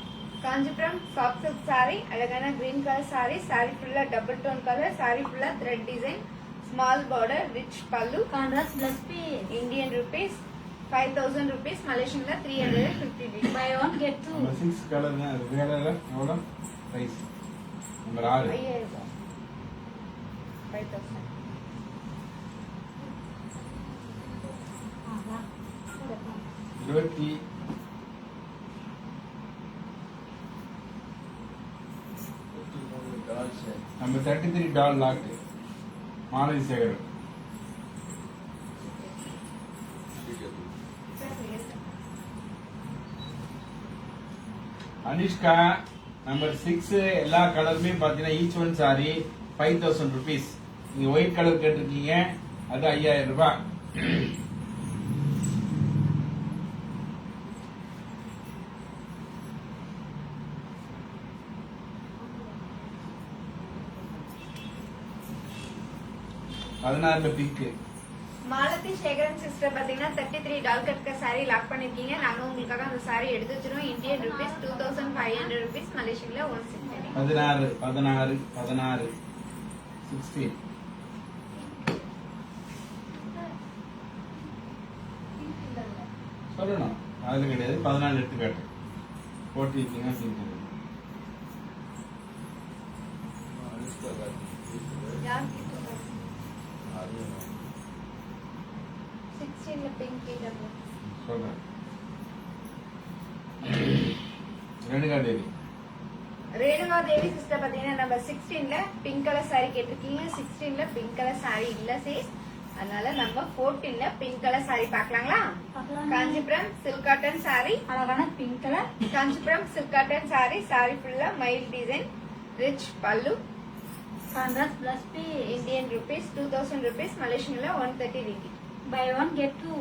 Kanchipuram soft silk saree. அழகான green color saree. saree ஃபுல்லா டபுள் டோன் கலர். saree ஃபுல்லா thread design. Small border, rich pallu. Contrast plus piece. Indian rupees 5000 rupees, Malaysian 350 ringgit. Buy one get two. Number 6 colour தான் அது. வேற எவ்வளோ பிரைஸ்? நம்பர் 6 5000. 5000. ஆஹா. 20 நம்பர் 33 டால் லாக் மாலதி சேகர். அனிஷ்கா நம்பர் 6 எல்லா கலருமே பாத்தீங்கன்னா ஈச் ஒன் சாரி 5000 ருபீஸ். நீங்க ஒயிட் கலர் கேட்டிருக்கீங்க, அது 5000 ரூபாய். பதினாறுல பிங்க். மாலதி சேகரன் சிஸ்டர் பாத்தீங்கன்னா 33 டால் கட்க சாரி லாக் பண்ணிருக்கீங்க. நாங்க உங்களுக்காக அந்த சாரி எடுத்து வச்சிரோம். இந்தியன் ருபீஸ் 2500 ருபீஸ், மலேசியன்ல 160. 16 16 16 16 சொல்லணும். அதுல கிடையாது. 14 எடுத்துக்காட்டு போட்டிருக்கீங்க. அனுஷ்கா கார்த்திகி யாருக்கு 16ல பிங்க் கேட்டது. சொல்றேன். ரேணுகா தேவி. ரேணுகா தேவி சிஸ்டர் பாத்தீங்கன்னா நம்பர் 16ல பிங்க் கலர் சாரி கேட்டிருக்கீங்க. 16ல பிங்க் கலர் சாரி இல்ல சேஸ். அதனால நம்ம 14ல பிங்க் கலர் saree பார்க்கலாங்களா? பார்க்கலாமே. Kanchipuram silk cotton saree. அழகான pink colour. Kanchipuram silk cotton saree. saree ஃபுல்லா மைல் design, rich pallu. Contrast plus piece. Indian rupees 2000 rupees, Malaysian 130 ringgit. Buy one get two.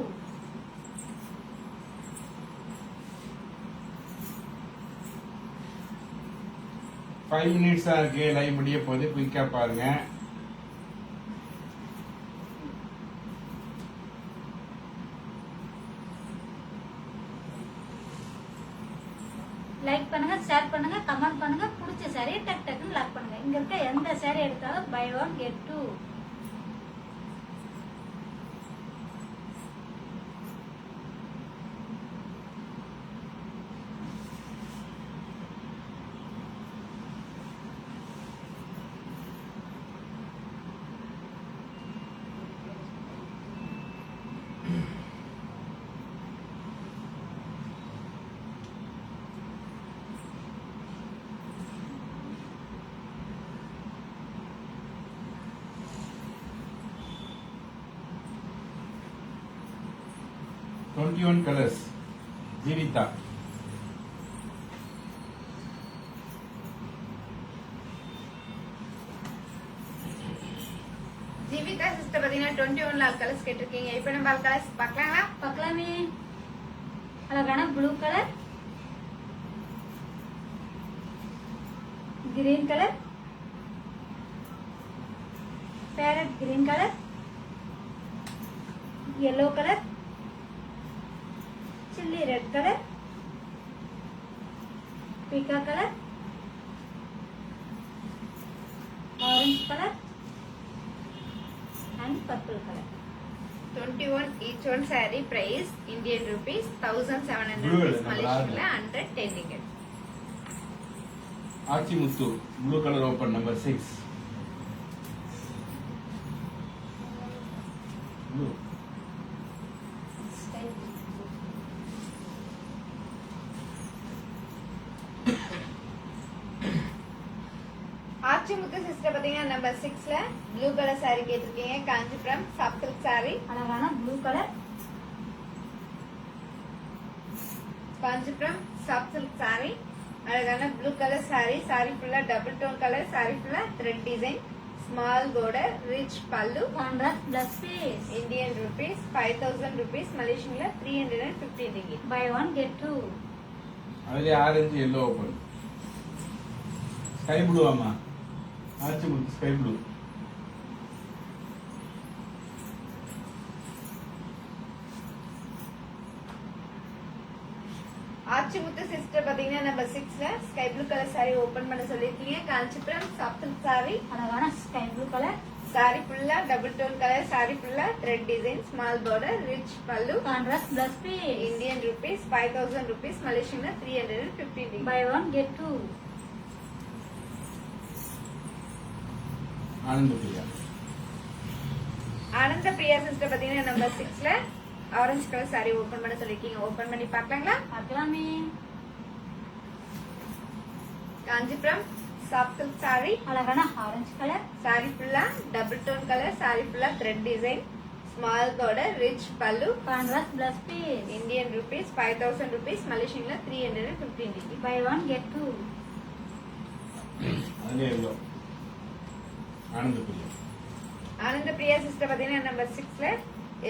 5 minutes தான் இருக்கு, லைவ் முடிய போகுது, குயிக்கா பாருங்க. லைக் பண்ணுங்க, ஷேர் பண்ணுங்க, கமெண்ட் பண்ணுங்க. பிடிச்ச சாரி டக் டக்குன்னு லாக் பண்ணுங்க. இங்க இருக்க எந்த சாரி எடுத்தாலும் buy one get two. Twenty-one colors. Jeevitha. Jeevitha sister பாத்தீங்கன்னா 21 கலர்ஸ் கேட்டிருக்கீங்க. இப்போ நம்ம கலர்ஸ் பார்க்கலாங்களா? பார்க்கலாமே. அழகான blue colour, green colour, parrot green colour, yellow colour, chilli red colour, பீக்கா colour, orange colour and purple colour. 21 each one saree price Indian rupees 1700 Blue rupees, நம்ம Malaysian ஆடுறோம். 110 ringgit. Aachi Muthu blue colour open number 6. Blue. Achimuthu sister பாத்தீங்கன்னா நம்பர் 6ல ப்ளூ கலர் saree கேட்டிருக்கீங்க. Kanchipuram soft silk saree. அழகான blue colour, Kanchipuram soft silk saree. அழகான ப்ளூ கலர் saree. saree ஃபுல்லா டபுள் டோன் கலர். saree ஃபுல்லா thread design, small border, rich pallu. Contrast plus piece. Indian rupees 5000 rupees, Malaysian 315 ringgit. Buy one get two. அதுல orange yellow open. Sky blue ஆமா. Achi Muthu sky blue. Achimuthu sister பாத்தீங்கன்னா நம்பர் 6ல sky blue colour saree open பண்ண சொல்லிருக்கீங்க. Kanchipuram soft silk saree. அழகான ஸ்கை ப்ளூ கலர், saree ஃபுல்லா டபுள் டோன் கலர். saree ஃபுல்லா thread design, small border, rich pallu. Contrast plus piece. Indian rupees 5000 rupees, Malaysian 315 ringgit. Buy one get two. Ananda Priya. Ananda Priya sister பாத்தீங்கன்னா நம்பர் 6ல ஆரஞ்சு கலர் saree ஓபன் பண்ண சொல்லிருக்கீங்க. ஓபன் பண்ணி பார்க்கலாங்களா? பார்க்கலாமே. Kanchipuram soft silk saree. அழகான ஆரஞ்சு கலர், saree ஃபுல்லா டபுள் டோன் கலர். saree ஃபுல்லா thread design, small border, rich pallu. Contrast plus piece. Indian rupees 5000 rupees, Malaysian 315 ringgit. Buy one get two. அதுல எல்லோ. ஆனந்த பிரியா. ஆனந்த பிரியா சிஸ்டர் பாத்தீங்கன்னா நம்பர் 6ல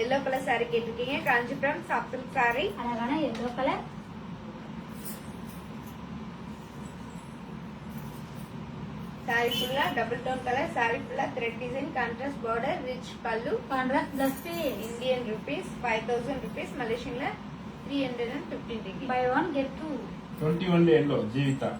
எல்லோ கலர் saree கேட்டிருக்கீங்க. Kanchipuram soft silk saree. அழகான எல்லோ கலர், saree ஃபுல்லா டபுள் டோன் கலர். saree ஃபுல்லா thread design, contrast border, rich pallu. Contrast plus piece. Indian rupees 5000 rupees, Malaysian 315 ringgit. Buy one get two. 21 yellow Jeevitha.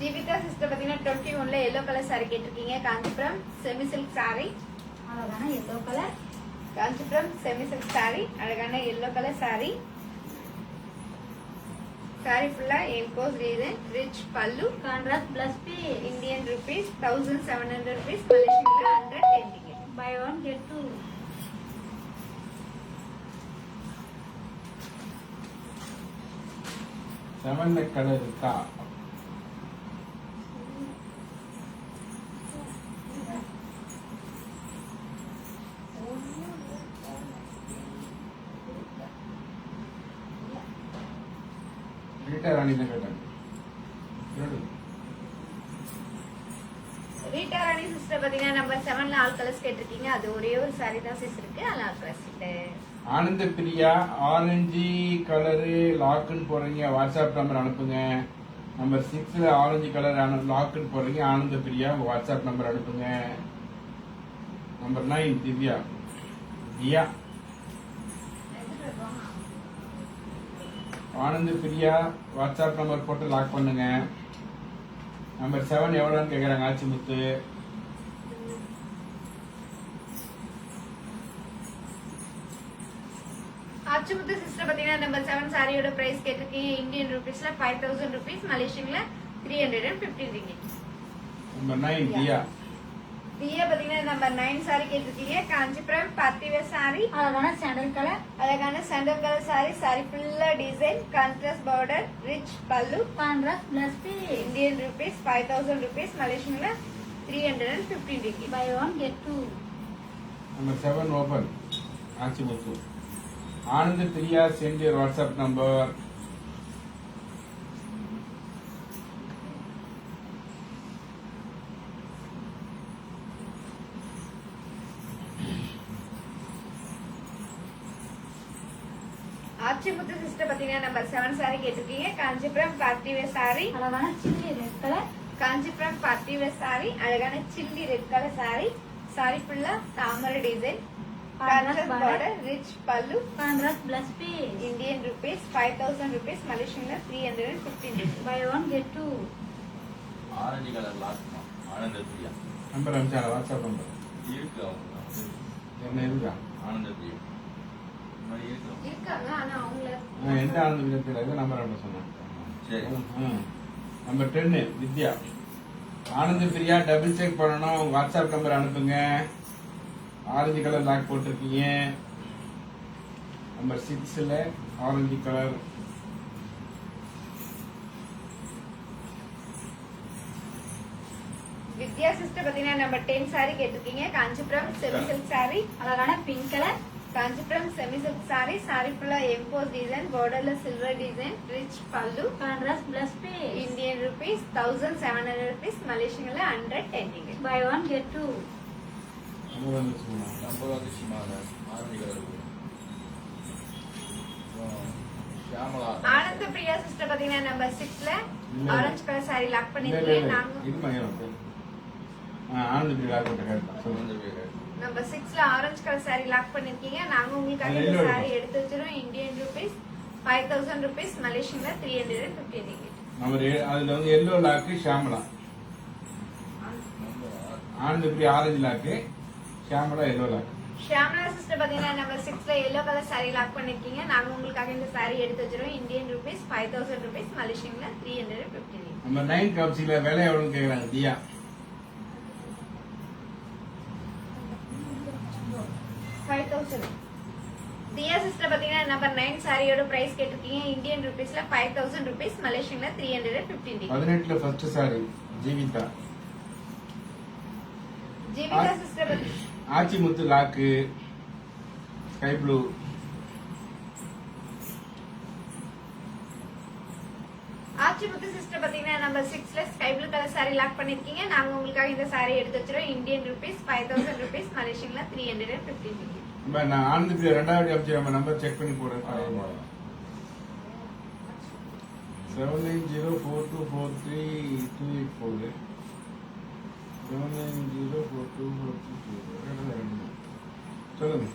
Jeevitha sister பாத்தீங்கன்னா 21ல எல்லோ கலர் saree கேட்டிருக்கீங்க. Kanchipuram semi silk saree. அழகான yellow colour, Kanchipuram semi silk saree. அழகான எல்லோ கலர் saree. saree ஃபுல்லா என்கோஸ் design, rich pallu. Contrast plus piece. Indian rupees 1700 rupees, Malaysian 110 ringgit. Buy one get two. செவன்ல கலர் இருக்கா? ரீட்டா ராணி தான் கேட்டாங்க. ரீட்டா ராணி சிஸ்டர் பாத்தீங்கன்னா நம்பர் 7ல ஆல் கலர்ஸ் கேட்டிருக்கீங்க. அது ஒரே ஒரு சாரி தான் சிஸ் இருக்கு. அது ஆல் கலர்ஸ் இல்ல. ஆனந்த பிரியா ஆரஞ்சு கலரு லாக்குன்னு போடுறீங்க, வாட்ஸ்அப் நம்பர் அனுப்புங்க. நம்பர் 6ல ஆரஞ்சு கலர் லாக்குன்னு போடுறீங்க, ஆனந்த பிரியா உங்க வாட்ஸ்அப் நம்பர் அனுப்புங்க. Number 9 Divya Diya. Ananda Priya WhatsApp number போட்டு லாக் பண்ணுங்க. நம்பர் 7 எவ்வளோன்னு கேட்குறாங்க ஆச்சிமுத்து. ஆச்சுமுத்து சிஸ்டர் பாத்தீங்கன்னா நம்பர் 7 சாரியோட பிரைஸ் கேட்டிருக்கீங்க. இந்தியன் ரூபீஸ்ல 5000 rupees, மலேசியன்ல 315 ringgit. நம்பர் 9 தியா. தியா பாத்தீங்கன்னா நம்பர் 9 சாரி கேட்டிருக்கீங்க. காஞ்சிபுரம் பார்ட்டி வேர் சாரி, அழகான சாண்டல் கலர், அழகான சாண்டல் கலர் சாரி. சாரி ஃபுல்லா design, contrast border, rich pallu. Contrast plus piece. Indian rupees 5000 rupees, மலேசியன்ல 315 ringgit. Buy one get two. Number 7 open Achimuthu. Ananda Priya send your WhatsApp number. Achimuthu sister பாத்தீங்கன்னா நம்பர் 7 சாரி கேட்டிருக்கீங்க. காஞ்சிபுரம் பார்ட்டி வேர் சாரி, அழகான chilli red colour, Kanchipuram party wear sorry, அழகான chilli red colour sorry. Sorry ஃபுல்லா தாமரை design, contrast border, rich pallu. Contrast plus piece. Indian rupees 5000 rupees, மலேசியன்ல 315 ringgit. Buy one get two. Orange colour last Ananda Priya number அனுப்பிச்சாங்க வாட்ஸ்அப் நம்பர். இருக்கு அவங்க என்ன இருக்கா? ஆனந்த பிரியா மாதிரி இருக்கு. இருக்காங்க ஆனா அவங்கள எந்த ஆனந்த பிரியா தெரியல, நம்பர் அனுப்ப சொன்னேன். சரி. Number 10 Vidya. Anandha Priya double check பண்ணணும், உங்க வாட்ஸ்அப் நம்பர் அனுப்புங்க. ஆரஞ்சு கலர் லாக் போட்டிருக்கீங்க. நம்பர் 6ல ஆரஞ்சு கலர். வித்யா சிஸ்டர் பாத்தீங்கன்னா நம்பர் 10 சாரி கேட்டிருக்கீங்க. காஞ்சிபுரம் செமி சில்க் சாரி, அழகான pink colour, Kanchipuram semi silk sari. Sorry ஃபுல்லா எம்போஸ் டிசைன், பார்டர்ல silver design, rich pallu. Contrast plus piece. Indian rupees 1700 rupees, மலேசியன்ல 110 ringgit. Buy one get two. Number வந்து சொன்னாங்க. நம்பர் வந்து சிமாதர் orange colour. Shyamala Ananda Priya sister பாத்தீங்கன்னா நம்பர் 6ல இல்ல. ஆரஞ்சு கலர் சாரி லாக் இல்ல, பண்ணிருக்கீங்க. நாங்க இது மயம் ஆனந்த பிரியா லாக் போட்ட கேட்டேன். ஆனந்த பிரியா நம்பர் 6ல ஆரஞ்சு கலர் சாரி லாக் பண்ணிருக்கீங்க. நாங்க உங்களுக்காக அது இந்த yellow சாரி இருக்கும். எடுத்து வச்சிரோம். இந்தியன் ரூபீஸ் 5000 rupees, மலேசியன்ல 315 ringgit. நம்பர் அதுல வந்து yellow lock Shyamala. Ananda Priya orange lock, Shyamala yellow lock. Shyamala sister பாத்தீங்கன்னா நம்பர் 6ல எல்லோ கலர் சாரி லாக் பண்ணிருக்கீங்க. நாங்க உங்களுக்காக இந்த சாரி எடுத்து வச்சிரோம். இந்தியன் ரூபீஸ் 5000 rupees, மலேசியன்ல 315 ringgit. நம்பர் 9 கப்சில விலை எவ்வளவுன்னு கேக்குறாங்க தியா. 5000. தியா சிஸ்டர் பாத்தீங்கன்னா நம்பர் 9 சாரியோட பிரைஸ் கேட்டிருக்கீங்க. இந்தியன் ரூபீஸ்ல 5000 rupees, மலேசியன்ல 315 ringgit. 18ல first saree Jeevitha. Jeevitha sister Achimuthu lock sky blue. Achimuthu sister பாத்தீங்கன்னா நம்பர் 6ல sky blue colour saree lock பண்ணிருக்கீங்க. நாங்க உங்களுக்காக இந்த சாரி எடுத்து வச்சிரோம். இந்தியன் ரூபீஸ் 5000 rupees, மலேசியன்ல 315 ringgit. நம்ம நான் ஆனந்த பிரியா ரெண்டாவது அப்ஜெக்ட் நம்ம நம்பர் செக் பண்ணி போடுறேன். 7904243284 7904243284 சொல்லுங்க.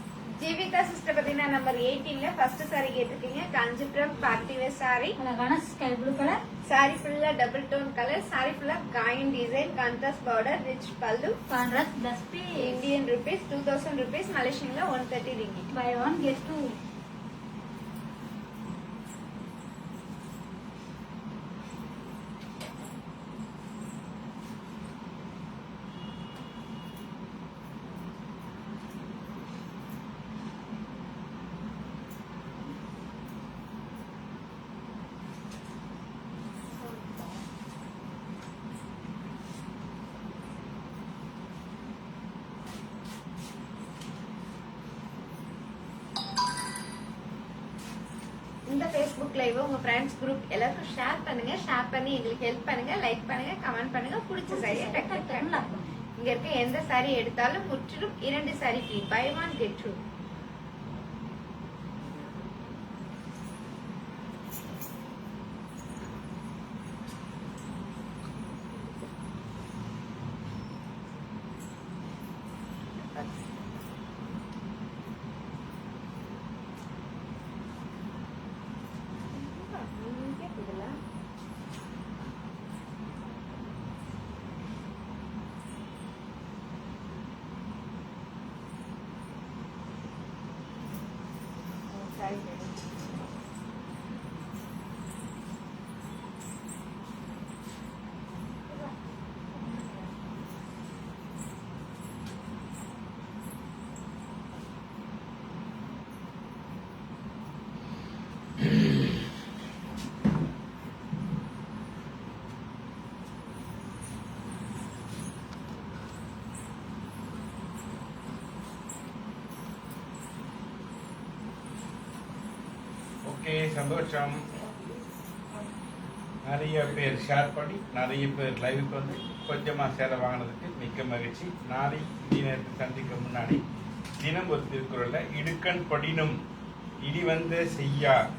ஜீவிதா சிஸ்டர் பாத்தீங்கன்னா நம்பர் 18ல ஃபர்ஸ்ட் சாரி கேட்டிருக்கீங்க. காஞ்சிபுரம் பார்ட்டி வேர் சாரி, அழகான ஸ்கை ப்ளூ கலர், சாரி ஃபுல்லா டபுள் டோன் கலர். சாரி ஃபுல்லா coin design, contrast border, rich pallu. Contrast plus piece. Indian rupees 2000 rupees, மலேசியன்ல 130 ringgit. Buy one get two. Facebook live உங்க ஃப்ரெண்ட்ஸ் குரூப் எல்லாருக்கும் ஷேர் பண்ணுங்க. ஷேர் பண்ணி எங்களுக்கு ஹெல்ப் பண்ணுங்க. லைக் பண்ணுங்க, கமெண்ட் பண்ணுங்க. பிடிச்ச சாரியை டக் டக் டக் டக். இங்க இருக்க எந்த சாரி எடுத்தாலும் முற்றிலும் 2 saree free. Buy 1 get 2. Okay, சந்தோஷம். நிறைய பேர் ஷேர் பண்ணி நிறைய பேர் லைவுக்கு வந்து கொஞ்சமாக சேர வாங்கினதுக்கு மிக்க மகிழ்ச்சி. நாளை இதே நேரத்தில் சந்திக்க முன்னாடி தினம் ஒரு திருக்குறள்ல இடுக்கண் படினும் இடி வந்த செய்யார்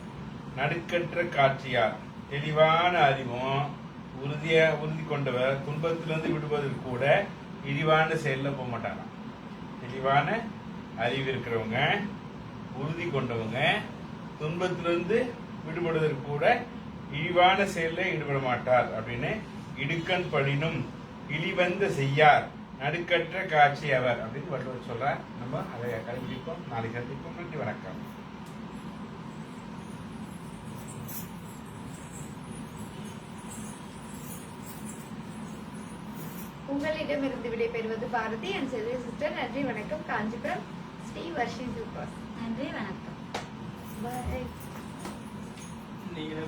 நடுக்கற்ற காட்சியார் தெளிவான அறிவும் உறுதி கொண்டவர் துன்பத்திலிருந்து விடுவதற்கு கூட இழிவான செயல்ல போக மாட்டாராம். தெளிவான அறிவு இருக்கிறவங்க, உறுதி கொண்டவங்க, துன்பத்திலிருந்து விடுபடுவதற்கு கூட இழிவான செயல்ல ஈடுபட மாட்டார் அப்படின்னு இடுக்கண் படினும் இழிவந்த செய்யார் நடுக்கற்ற காட்சி அவர் அப்படின்னு வள்ளுவர் சொல்றார். நம்ம அதை கடைபிடிப்போம். நாளை சந்திப்போம். நன்றி, வணக்கம். உங்களிடமிருந்து விடைபெறுவது பாரதி என் செல்வி சிஸ்டர். நன்றி, வணக்கம். காஞ்சிபுரம் ஸ்ரீ வர்ஷி சூப்பர். நன்றி, வணக்கம். பாய். நீங்களே